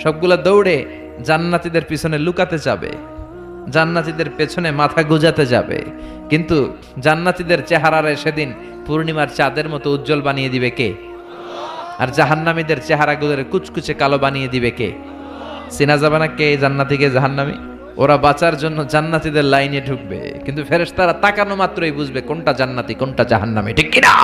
সবগুলা দৌড়ে জান্নাতীদের পিছনে লুকাতে যাবে, জান্নাতীদের পেছনে মাথা গুজাতে যাবে, কিন্তু জান্নাতীদের চেহারারে সেদিন পূর্ণিমার চাঁদের মতো উজ্জ্বল বানিয়ে দিবে কে? আর জাহান্নামীদের চেহারাগুলোর কুচকুচে কালো বানিয়ে দিবে কে? চেনা যাবে না কে জান্নাতি কে জাহান্নামী। ওরা বাঁচার জন্য জান্নাতীদের লাইনে ঢুকবে, কিন্তু ফেরেশতারা তাকানো মাত্রই বুঝবে কোনটা জান্নাতি কোনটা জাহান্নামী, ঠিক কিনা?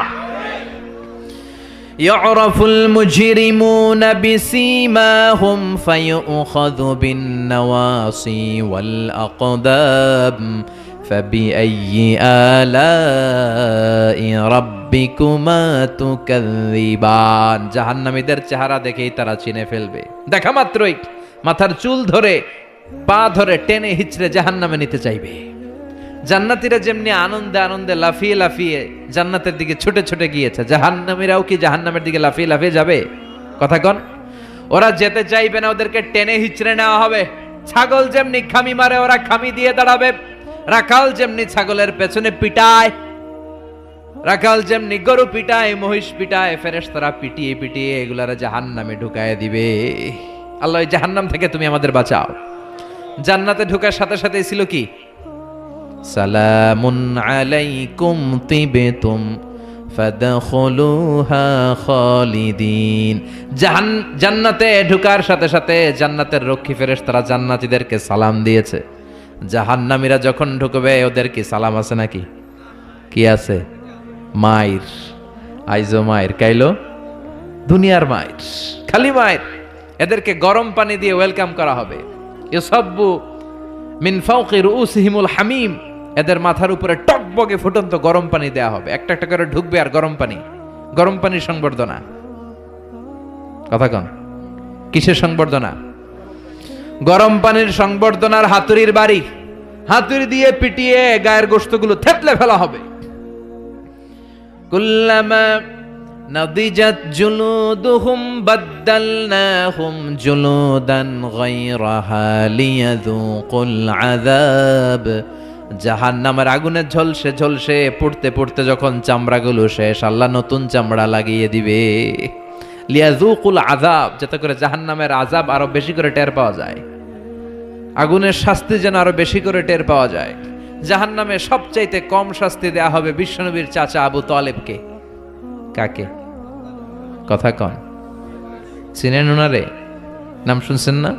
ইয়ারাফুল মুজরিমুনা বিসীমাহুম ফায়ুখাযু বিন-নাওয়াসি ওয়াল আকদাব ফাবিআইয়ি আলাই রাব্বিকুমা তুকাযযিবান। জাহান্নামীদের চেহারা দেখেই তারা চিনে ফেলবে, দেখা মাত্রই মাথার চুল ধরে পা ধরে টেনে হিচড়ে জাহান্নামে নিতে চাইবে। জান্নাতীরা যেমনি আনন্দে আনন্দে লাফিয়ে লাফিয়ে জান্নাতের দিকে ছুটে ছুটে গিয়েছে, জাহান্নামীরাও কি জাহান্নামের দিকে লাফিয়ে লাফিয়ে যাবে? কথা কন। ওরা যেতে চাইবে না, ওদেরকে টেনে হিচড়ে নেওয়া হবে। ছাগল যেমনি খামি মারে ওরা খামি দিয়ে দাঁড়াবে, রাখাল যেমনি ছাগলের পেছনে পিটায়, রাখাল যেমনি গরু পিটায়, মহিষ পিটায়, ফেরেশতারা পিটিয়ে পিটিয়ে এগুলারা জাহান্নামে ঢুকায় দিবে। আল্লাহ জাহান্নাম থেকে তুমি আমাদের বাঁচাও। জান্নাতে ঢোকার সাথে সাথে ছিল কি? সালামুন আলাইকুম তিবতুম ফাদখুলুহা খালিদিন। জান্নাতে ঢোকার সাথে সাথে জান্নাতের রক্ষী ফেরেশতারা জান্নাতীদেরকে সালাম দিয়েছে। জাহান্নামীরা যখন ঢুকবে ওদের কি সালাম আছে নাকি? কি আছে? মাইর, আইজো মাইর, কাইলো দুনিয়ার মাইর, খালি মাইর। এদেরকে গরম পানি দিয়ে ওয়েলকাম করা হবে। ইউসাব্বু মিন ফাওকি রুউসিহিমুল হামিম, এদের মাথার উপরে টকবগে ফুটন্ত গরম পানি দেয়া হবে। একটা একটা করে ঢুকবে আর গরম পানির সংবর্ধনা। কথা কন, কিসের সংবর্ধনা? গরম পানির সংবর্ধনার হাতুড়ির বাড়ি, হাতুড়ি দিয়ে পিটিয়ে গায়ের গোশতগুলো থেতলে ফেলা হবে। কুল্লামা নাদিজাত জুলুদুহুম বাদদালনাহুম জুলুদান গায়রাহা লিয়াযুকুল আযাব। জাহান্নামের আগুনে ঝলসে ঝলসে পুড়তে পুড়তে যখন চামড়াগুলো শেষ, আল্লাহ নতুন চামড়া লাগিয়ে দিবে। লিয়াযুকুল আযাব, যাতে করে জাহান্নামের আযাব আরো বেশি করে টের পাওয়া যায়, আগুনের শাস্তি যেন আরো বেশি করে টের পাওয়া যায়। জাহান্নামে সবচাইতে কম শাস্তি দেয়া হবে বিশ্বনবীর চাচা আবু তালেবকে। কাকে? কথা কন, চিনেন ওনারে? নাম শুনছেন না?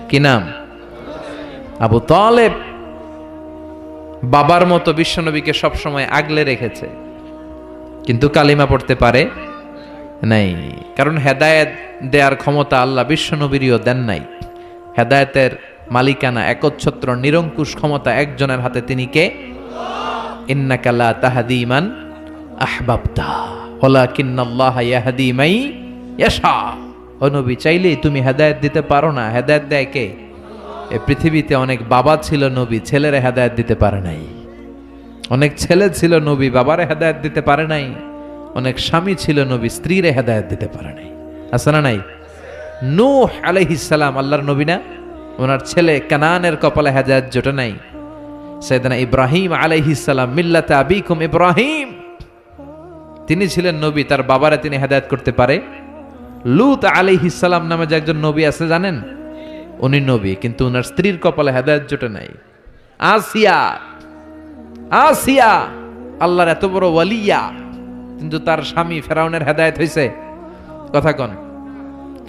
কি নাম? আবু তালেব। বাবার মতো বিশ্বনবীকে সবসময় আগলে রেখেছে, কিন্তু কালিমা পড়তে পারে নাই, কারণ হেদায়েত দেওয়ার ক্ষমতা আল্লাহ বিশ্বনবীরও দেন নাই। হেদায়েতের মালিকানা, একচ্ছত্র নিরঙ্কুশ ক্ষমতা একজনের হাতে, তিনি কে? ইন্নাকা লা তাহদি মান আহবাবতা ওয়ালাকিন্নাল্লাহা ইয়াহদি মান ইয়াশা। ও নবী, চাইলেই তুমি হেদায়েত দিতে পারো না। হেদায়েত দেয় কে? এই পৃথিবীতে অনেক বাবা ছিল নবী, ছেলেরা হেদায়েত দিতে পারে নাই। অনেক ছেলে ছিল নবী, বাবারে হেদায়েত দিতে পারে নাই। অনেক স্বামী ছিল নবী, স্ত্রীরে হেদায়েত দিতে পারে নাই। আছে না নাই? নূহ আলাইহিস সালাম আল্লাহর নবী না? ওনার ছেলে কানানের কপালে হেদায়েত জোটে নাই। সাইয়েদনা ইব্রাহিম আলাইহিস সালাম, মিল্লাতে আবিকুম ইব্রাহিম, তিনি ছিলেন নবী, তার বাবারে তিনি হেদায়েত করতে পারে লূত আলাইহিস সালাম নামে যে একজন নবী আছে জানেন, উনি নবী, কিন্তু ওনার স্ত্রীর কপালে হেদায়েত জোটে নাই। আসিয়া, আসিয়া আল্লাহর এত বড় ওয়ালিয়া, কিন্তু তার স্বামী ফেরাউনের হেদায়েত হয়েছে? কথা কন।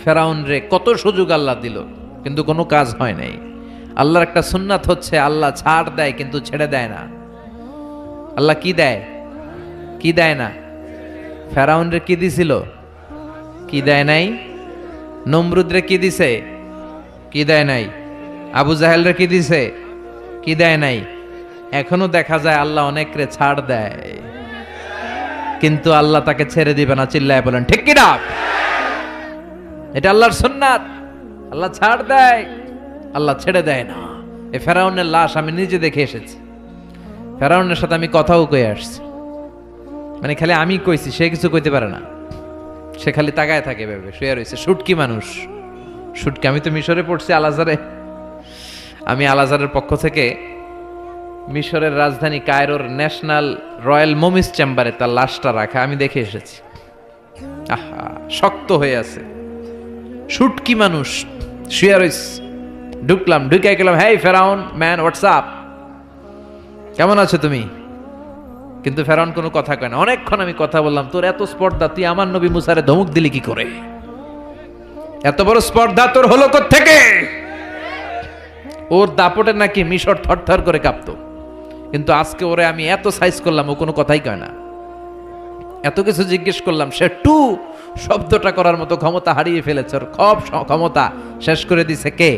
ফেরাউন রে কত সুযোগ আল্লাহ দিল, কিন্তু কোনো কাজ হয় নাই। আল্লাহর একটা সুন্নাত হচ্ছে আল্লাহ ছাড় দেয় কিন্তু ছেড়ে দেয় না। আল্লাহ কি দেয়? কি দেয় না? ফেরাউন রে কি দিছিল? কি দেয় নাই? নমরুদ রে কি দিছে? কি দেয় নাই? আবু জাহেল রে কি দিছে? কি দেয় নাই? এখনো দেখা যায় আল্লাহ অনেক রে ছাড় দেয়, কিন্তু আল্লাহ তাকে ছেড়ে দিবে না। চিল্লায় বলেন ঠিক কি না? এটা আল্লাহর সুন্নাত। আল্লাহ ছাড় দেয়, আল্লাহ ছেড়ে দেয় না। এই ফেরাউনের লাশ আমি নিজে দেখে এসেছি। ফেরাউনের সাথে আমি কথাও কয়ে আসছি, মানে খালি আমি কইছি, সে কিছু কইতে পারে না। সে খালি তাকায় থাকে, ভেবে শুয়ে রয়েছে। শুটকি মানুষ, শুটকি। আমি তো মিশরে পড়ছি, আল আজহারে। আমি আল আজহারের পক্ষ থেকে মিশরের রাজধানী কায়রোর ন্যাশনাল রয়্যাল মমিস চেম্বারে তার লাশটা রাখা আমি দেখে এসেছি। আহা, শক্ত হয়ে আছে, শুটকি মানুষ, শুয়ে রয়েছে। ঢুকলাম, ঢুকে গেলাম, হেই ফেরাউন ম্যান, হোয়াটসঅ্যাপ, কেমন আছো তুমি? কিন্তু ফেরাউন কোনো কথা কয় না। অনেকক্ষণ আমি কথা বললাম, তোর এত স্পর্ধা, তুই আমার নবী মুসারে ধমক দিলি কি করে? এত বড় স্পর্ধা তোর হলো কোত্থেকে? ওর দাপটে নাকি মিশর থরথর করে কাঁপতো, কিন্তু আজকে ওরে আমি এত সাইজ করলাম, ও কোনো কথাই কয় না। এত কিছু জিজ্ঞেস করলাম, সে টু শব্দটা করার মতো ক্ষমতা হারিয়ে ফেলেছে। ওর সব ক্ষমতা শেষ করে দিছে কে?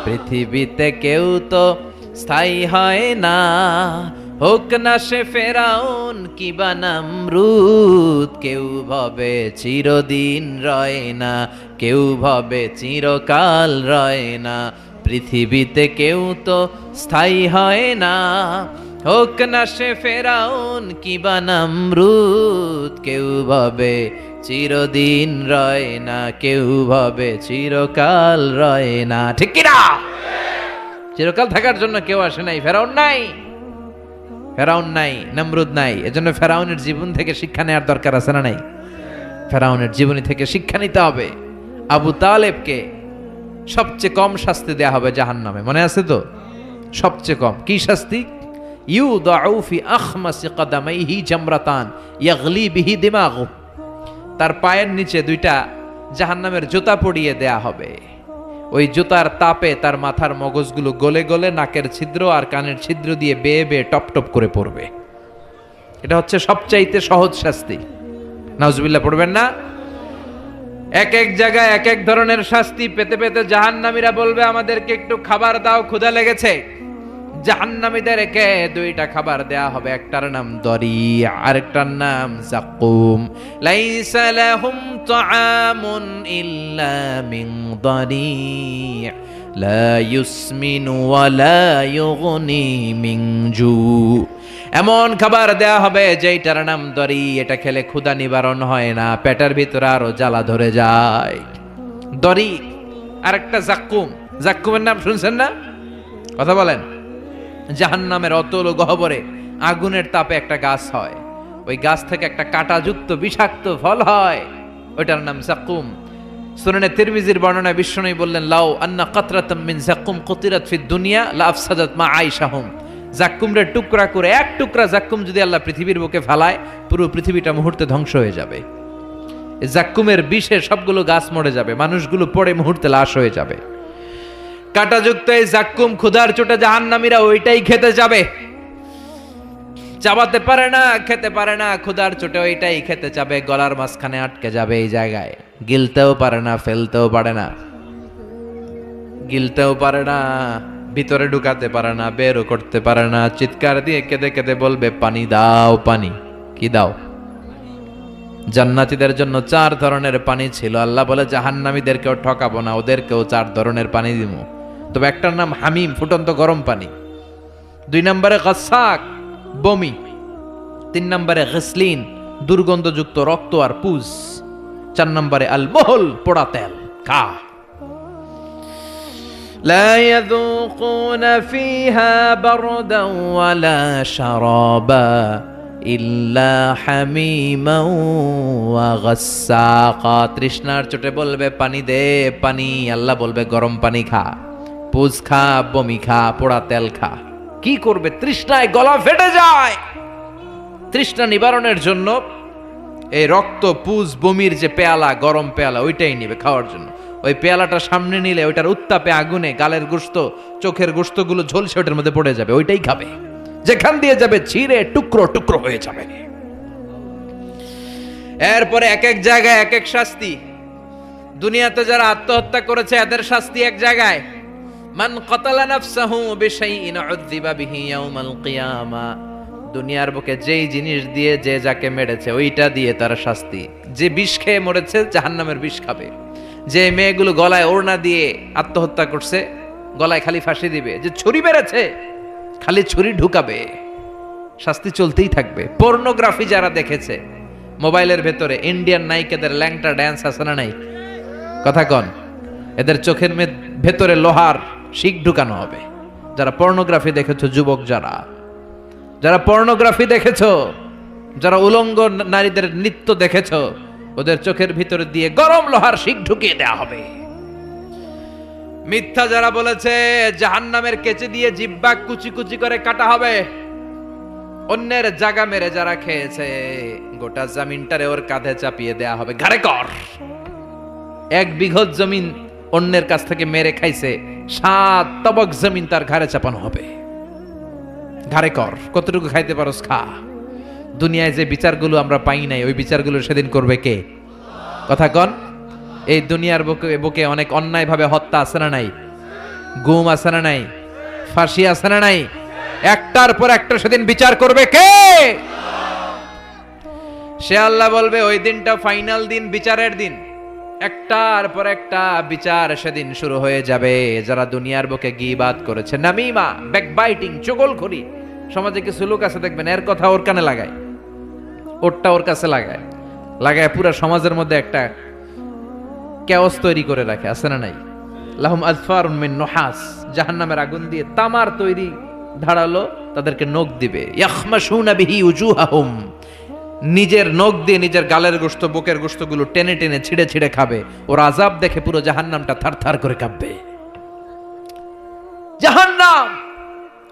পৃথিবীতে কেউ তো স্থায়ী হয় না, হোক না সে ফেরাউন কিবা নমরুদ। কেউ ভাবে চিরদিন রয় না, কেউ ভাবে চিরকাল রয় না। পৃথিবীতে কেউ তো স্থায়ী হয় না, হোক না সে ফেরাউন কিবা নমরুদ। কেউ ভাবে চিরদিন রয় না, কেউ ভাবে চিরকাল রয় না। ঠিক কি না? চিরকাল থাকার জন্য কেউ আসে নাই। ফেরাউন নাই, ফেরাউন নাই, নমরুদ নাই। এজন্য ফেরাউনের জীবন থেকে শিক্ষা নেওয়ার দরকার আছে না নাই? ফেরাউনের জীবনী থেকে শিক্ষা নিতে হবে। আবু তালেবকে সবচেয়ে কম শাস্তি দেয়া হবে জাহান্নামে, মনে আছে তো? সবচেয়ে কম কি শাস্তি? ইউদাউ ফি আখমাসি কদামাইহি জামরাতান ইয়াগলি বিহি দিমাগু। তার পায়ের নিচে দুইটা জাহান্নামের জুতা পরিয়ে দেয়া হবে। ওই জুতার তাপে তার মাথার মগজগুলো গলে গলে নাকের ছিদ্র আর কানের ছিদ্র দিয়ে বেয়ে বেয়ে টপ টপ করে পড়বে। এটা হচ্ছে সবচাইতে সহজ শাস্তি। নাউজুবিল্লাহ পড়বেন না? এক এক জায়গায় এক এক ধরনের শাস্তি পেতে পেতে জাহান্নামীরা বলবে, আমাদেরকে একটু খাবার দাও, ক্ষুধা লেগেছে। জাহান্নামীদেরকে দুইটা খাবার দেয়া হবে, একটার নাম দরি, আরেকটার নাম যাকুম। লাইসা লাহুম তাআমুন ইল্লা মিন দরি লা ইউসমিনু ওয়া লা ইউগনি মিন জু। এমন খাবার দেয়া হবে যেটার নাম দরি, এটা খেলে ক্ষুধা নিবারণ হয় না, পেটের ভিতরে আরো জ্বালা ধরে যায়। দরি। আরেকটা যাকুম। যাকুমের নাম শুনছেন না? কথা বলেন। জাহান্নামের অতল গহ্বরে আগুনের তাপে একটা গাছ হয়, ওই গাছ থেকে একটা কাঁটাযুক্ত বিষাক্ত ফল হয়, ওইটার নাম যাকুম। সুনানে তিরমিজির বর্ণনায় বিশ্বনবী বললেন, লাউ আন্না কাতরাতাম মিন যাকুম কুতিরাত ফিদ দুনিয়া লা আফসাদাত মা আইশাহুম। যাকুমরে টুকরা করে, এক টুকরা যাকুম যদি আল্লাহ পৃথিবীর বুকে ফেলায়, পুরো পৃথিবীটা মুহূর্তে ধ্বংস হয়ে যাবে। এই যাকুমের বিষে সবগুলো গাছ মরে যাবে, মানুষগুলো পড়ে মুহূর্তে লাশ হয়ে যাবে। কাঁটাযুক্ত এই যাক্কুম ক্ষুধার চোটে জাহান্নামীরা ওইটাই খেতে যাবে। চাবাতে পারে না, খেতে পারে না, ক্ষুধার চোটে ওইটাই খেতে যাবে, গলার মাঝখানে আটকে যাবে এই জায়গায়। গিলতেও পারে না, ফেলতেও পারে না, গিলতেও পারে না, ভিতরে ঢুকাতে পারে না, বেরও করতে পারে না। চিৎকার দিয়ে কেঁদে কেঁদে বলবে, পানি দাও, পানি। কি দাও? জান্নাতীদের জন্য 4 ধরনের পানি ছিল। আল্লাহ বলে জাহান্নামীদেরকেও ঠকাবো না, ওদেরকেও 4 ধরনের পানি দিব। তবে একটার নাম হামিম, ফুটন্ত গরম পানি। 2 নম্বরে গাসাক, বমি। 3 নম্বরে গসলিন, দুর্গন্ধযুক্ত রক্ত আর পুজ। 4 নম্বরে আল মোহল, পোড়া তেল। খা। لا يذوقون فيها بردا ولا شرابا ইল্লা হামিমান ওয়া গাসসাকা। তৃষ্ণার চোটে বলবে পানি দে পানি, আল্লাহ বলবে গরম পানি খা, পুজ খা, বমি খা, পোড়া তেল খা। কি করবে? তৃষ্ণায় গলা ফেটে যায়। তৃষ্ণা নিবারণের জন্য এই রক্ত, পুজ, বমির যে পেয়ালা, গরম পেয়ালা, ওইটাই নিবে খাওয়ার জন্য। ওই পেয়ালাটা সামনে নিলে ওইটার উত্তাপে আগুনে গালের গোশত, চোখের গোশতগুলো ঝলসে ওটার মধ্যে পড়ে যাবে, ওইটাই খাবে। যেখান দিয়ে যাবে ছিঁড়ে টুকরো টুকরো হয়ে যাবে। এরপরে এক এক জায়গায় এক এক শাস্তি। দুনিয়াতে যারা আত্মহত্যা করেছে এদের শাস্তি এক জায়গায়। মান কাতালা নাফসাহু বিশাইইন উযযিবা বিহি ইয়াউমাল কিয়ামা। দুনিয়ার বুকে যেই জিনিস দিয়ে যে যাকে মেরেছে ওইটা দিয়ে তার শাস্তি। যে বিষ খেয়ে মরেছে জাহান্নামের বিষ খাবে। যে মেয়েগুলো গলায় ওড়না দিয়ে আত্মহত্যা করছে গলায় খালি ফাঁসি দিবে। যে ছুরি মেরেছে খালি ছুরি ঢুকাবে। শাস্তি চলতেই থাকবে। পর্নোগ্রাফি যারা দেখেছে মোবাইলের ভেতরে, ইন্ডিয়ান নায়িকাদের ল্যাংটা ড্যান্স আছে না নাই? কথা কন। এদের চোখের ভেতরে লোহার শিক ঢুকানো হবে। যারা পর্নোগ্রাফি দেখেছো, যুবক যারা পর্নোগ্রাফি দেখেছো, যারা উলঙ্গ নারীদের নৃত্য দেখেছো, ওদের চোখের ভিতরে দিয়ে গরম লোহার শিক ঢুকিয়ে দেয়া হবে। মিথ্যা যারা বলেছে জাহান্নামের কেচে দিয়ে জিহ্বা কুচি কুচি করে কাটা হবে। অন্যের জায়গা মেরে যারা খেয়েছে গোটা জমিনটারে ওর কাঁধে চাপিয়ে দেয়া হবে। ঘাড়ে কর। 1 বিঘত জমিন অন্যের কাছ থেকে মেরে খাইছে, 7 তবক জমিন তার ঘাড়ে চাপানো হবে। ঘাড়ে কর। কতটুকু খাইতে পারোস খা। দুনিয়ায় যে বিচারগুলো আমরা পাই নাই ওই বিচারগুলো সেদিন করবে কে? কথা কন। এই দুনিয়ার বুকে অনেক অন্যায় ভাবে হত্যা আছে না নাই? গুম আছে না নাই? ফাঁসি আছে না নাই? একটার পর একটা সেদিন বিচার করবে কে? সে আল্লাহ বলবে ওই দিনটা ফাইনাল দিন, বিচারের দিন। একটার পর একটা বিচার সেদিন শুরু হয়ে যাবে। যারা দুনিয়ার বুকে গীবাত করেছে, নামিমা, ব্যাকবাইটিং, চগলখড়ি। সমাজে কিছু লোক আছে দেখবেন এর কথা ওর কানে লাগায়, ওরটা ওর কাছে লাগায় পুরো সমাজের মধ্যে একটা কেওস তৈরি করে রাখে, আছে না নাই? লাহুম আযফারুন মিন নুহাস। জাহান্নামের আগুন দিয়ে তামার তৈরি ধারালো তাদেরকে নখ দিবে। ইয়াখমাশুনা বিহি উজুহাহুম। নিজের নখ দিয়ে নিজের গালের গোশত, বুকের গোশতগুলো টেনে টেনে ছিঁড়ে ছিঁড়ে খাবে। ওর আযাব দেখে পুরো জাহান্নামটা থারথার করে কাঁপবে। জাহান্নাম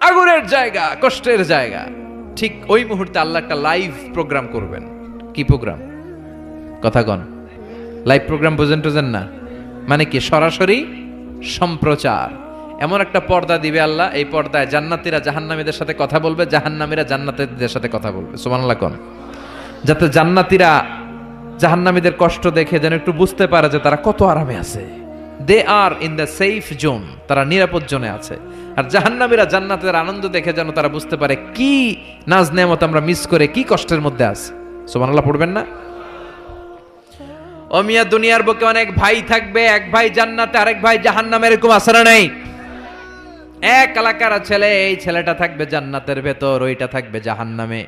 আগুনের জায়গা, কষ্টের জায়গা। ঠিক ওই মুহূর্তে আল্লাহ একটা লাইভ প্রোগ্রাম করবেন। কি প্রোগ্রাম? কথা কন। লাইভ প্রোগ্রাম বুঝেন না? মানে কি? সরাসরি সম্প্রচার। এমন একটা পর্দা দিবে আল্লাহ, এই পর্দায় জান্নাতীরা জাহান্নামীদের সাথে কথা বলবে, জাহান্নামীরা জান্নাতীদের সাথে কথা বলবে। সুবহানাল্লাহ কোন। যাতে জান্নাতীরা জাহান্নামীদের কষ্ট দেখে যেন একটু বুঝতে পারে যে তারা কত আরামে আছে। দে আর ইন দ্য সেফ জোন, তারা নিরাপদ জোনে আছে। আর জাহান্নামীরা জান্নাতের আনন্দ দেখে যেন তারা বুঝতে পারে কি নাজ নেয়ামত আমরা মিস করে কি কষ্টের মধ্যে আছি। সুবহানাল্লাহ পড়বেন না? ও মিয়া, দুনিয়ার বুকে অনেক ভাই থাকবে, এক ভাই জান্নাতে আরেক ভাই জাহান্নামে, এরকম আছে না নাই? এক এলাকার ছেলে, এই ছেলেটা থাকবে জান্নাতের ভেতর, ওইটা থাকবে জাহান্নামে।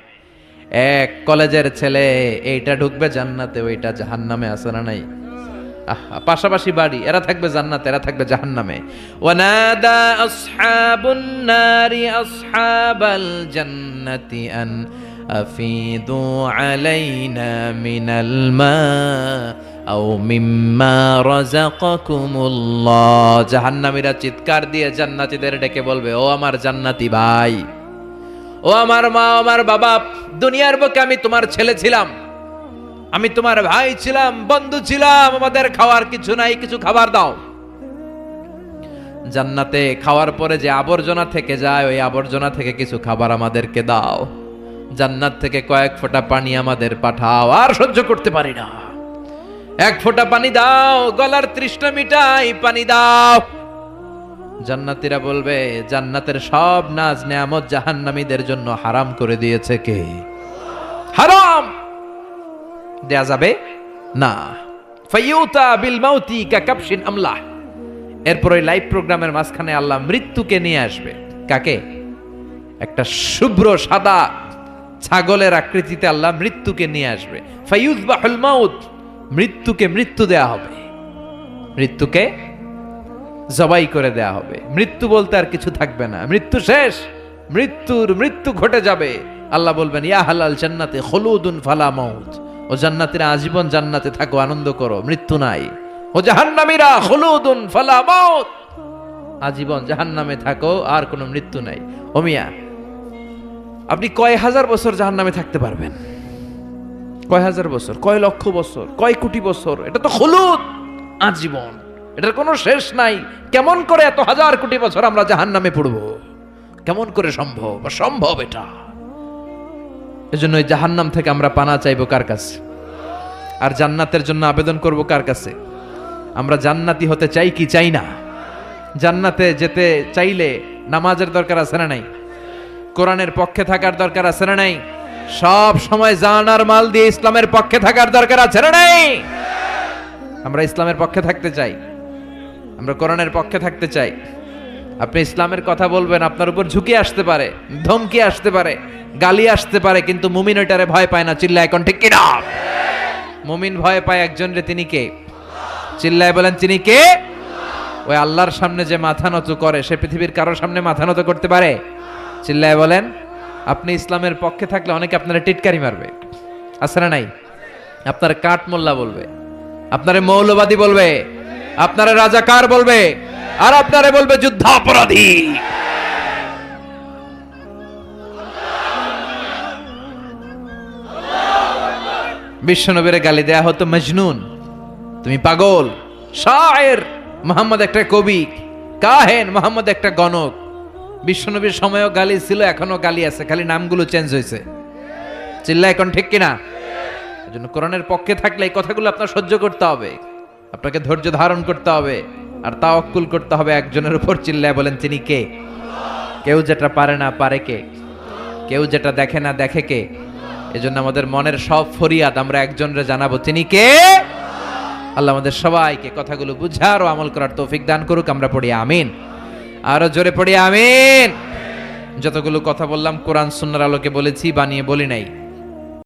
এক কলেজের ছেলে, এইটা ঢুকবে জান্নাতে, ওইটা জাহান্নামে, আছে না নাই? পাশাপাশি বাড়ি, এরা থাকবে জান্নাতে, এরা থাকবে জাহান্নামে। ওয়ানাদা আসহাবুন নারি আসহাবাল জান্নাতি আন আফিদু আলাইনা মিনাল মা আও মিম্মা রাযাকাকুমুল্লাহ। জাহান্নামীরা চিৎকার দিয়ে জান্নাতীদের ডেকে বলবে, ও আমার জান্নাতি ভাই, ও আমার মা, আমার বাবা, দুনিয়ার বুকে আমি তোমার ছেলে ছিলাম, আমি তোমার ভাই ছিলাম, বন্ধু ছিলাম, আমাদের খাওয়ার কিছু নাই, কিছু খাবার দাও। জান্নাতে খাওয়ার পরে যে আবর্জনা থেকে যায়, ওই আবর্জনা থেকে কিছু খাবার আমাদেরকে দাও। জান্নাত থেকে কয়েক ফোঁটা পানি আমাদের পাঠাও, আর সহ্য করতে পারি না। 1 ফোঁটা পানি দাও, গলার তৃষ্ণা মিটাই, পানি দাও। জান্নাতীরা বলবে, জান্নাতের সব নাজ নেয়ামত জাহান্নামীদের জন্য হারাম করে দিয়েছে কে? হারাম দেয়া যাবে না। ফায়ুতা বিল মাউতি কাকাবশিন আমলাহ। এরপর ওই লাইভ প্রোগ্রামের মাঝখানে আল্লাহ মৃত্যুকে নিয়ে আসবে। কাকে? একটা শুভ্র সাদা ছাগলের আকৃতিতে আল্লাহ মৃত্যুকে নিয়ে আসবে। ফায়ুযবাহুল মাউত, মৃত্যুকে মৃত্যু দেয়া হবে, মৃত্যুকে জবাই করে দেয়া হবে। মৃত্যু বলতে আর কিছু থাকবে না, মৃত্যু শেষ, মৃত্যু ঘটে যাবে। আল্লাহ বলবেন ইয়া হালাল জান্নাতে খুলুদুন ফালা মাউত, ও জান্নাতীরা আজীবন জান্নাতে থাকো, আনন্দ করো, মৃত্যু নাই। ও জাহান্নামীরা খুলুদুন ফালা মাউত, আজীবন জাহান্নামে থাকো, আর কোনো মৃত্যু নাই। ও মিয়া, আপনি কয় হাজার বছর জাহান্নামে থাকতে পারবেন? কয় হাজার বছর, কয় লক্ষ বছর, কয় কোটি বছর? এটা তো খুলুদ, আজীবন, এটার কোনো শেষ নাই। কেমন করে এত হাজার কোটি বছর আমরা জাহান্নামে পড়ব? কেমন করে সম্ভব? অসম্ভব এটা। এজন্য এই জাহান্নাম থেকে আমরা পানা চাইবো কার কাছে? আর জান্নাতের জন্য আবেদন করব কার কাছে? আমরা জান্নাতি হতে চাই কি চাই না? জান্নাতে যেতে চাইলে নামাজের দরকার আছে না নাই? কোরআনের পক্ষে থাকার দরকার আছে না নাই? সব সময় জান আর মাল দিয়ে ইসলামের পক্ষে থাকার দরকার আছে না নাই? আমরা ইসলামের পক্ষে থাকতে চাই, আমরা কোরআনের পক্ষে থাকতে চাই। আপনি ইসলামের কথা বলবেন, আপনার উপর ঝুঁকি আসতে পারে, ধমকি আসতে পারে, গালি আসতে পারে, কিন্তু মুমিন ওইটারে ভয় পায় না। চিল্লায় এখন ঠিক কিনা? মুমিন ভয় পায় একজন রে, তিনি কে? চিল্লায় বলেন তিনি কে? ওই আল্লাহর সামনে যে মাথা নত করে, সে পৃথিবীর কারোর সামনে মাথা নত করতে পারে? চিল্লায় বলেন। আপনি ইসলামের পক্ষে থাকলে অনেকে আপনারা টিটকারি মারবে, আছে না নাই? আপনারা কাঠ মোল্লা বলবে, আপনারে মৌলবাদী বলবে, আপনারে রাজাকার বলবে, আর আপনারে বলবে যুদ্ধাপরাধী। বিশ্বনবীরে গালি দেয়া হতো মজনুন, তুমি পাগল। শায়ের, মুহাম্মদ একটা কবি। কাহেন, মুহাম্মদ একটা গণক। বিশ্বনবীর সময়ও গালি ছিল, এখনো গালি আছে, খালি নামগুলো চেঞ্জ হয়েছে। চিল্লা এখন ঠিক কিনা? এজন্য কোরআনের পক্ষে থাকলে এই কথাগুলো আপনার সহ্য করতে হবে, আপনাকে ধৈর্য ধারণ করতে হবে, আর তাওয়াক্কুল করতে হবে একজনের উপর। চিল্লায় বলেন তিনি কে? কেউ যেটা পারে না পারে কে? কেউ যেটা দেখে না দেখে কে? এজন্য আমাদের মনের সব ফরিয়াদ আমরা একজনরে জানাবো, তিনি কে? আল্লাহ আমাদের সবাইকে কথাগুলো বুঝার ও আমল করার তৌফিক দান করুক। আমরা পড়ি আমিন, আরো জোরে পড়ি আমিন। যতগুলো কথা বললাম কোরআন সুন্নাহর আলোকে বলেছি, বানিয়ে বলি নাই।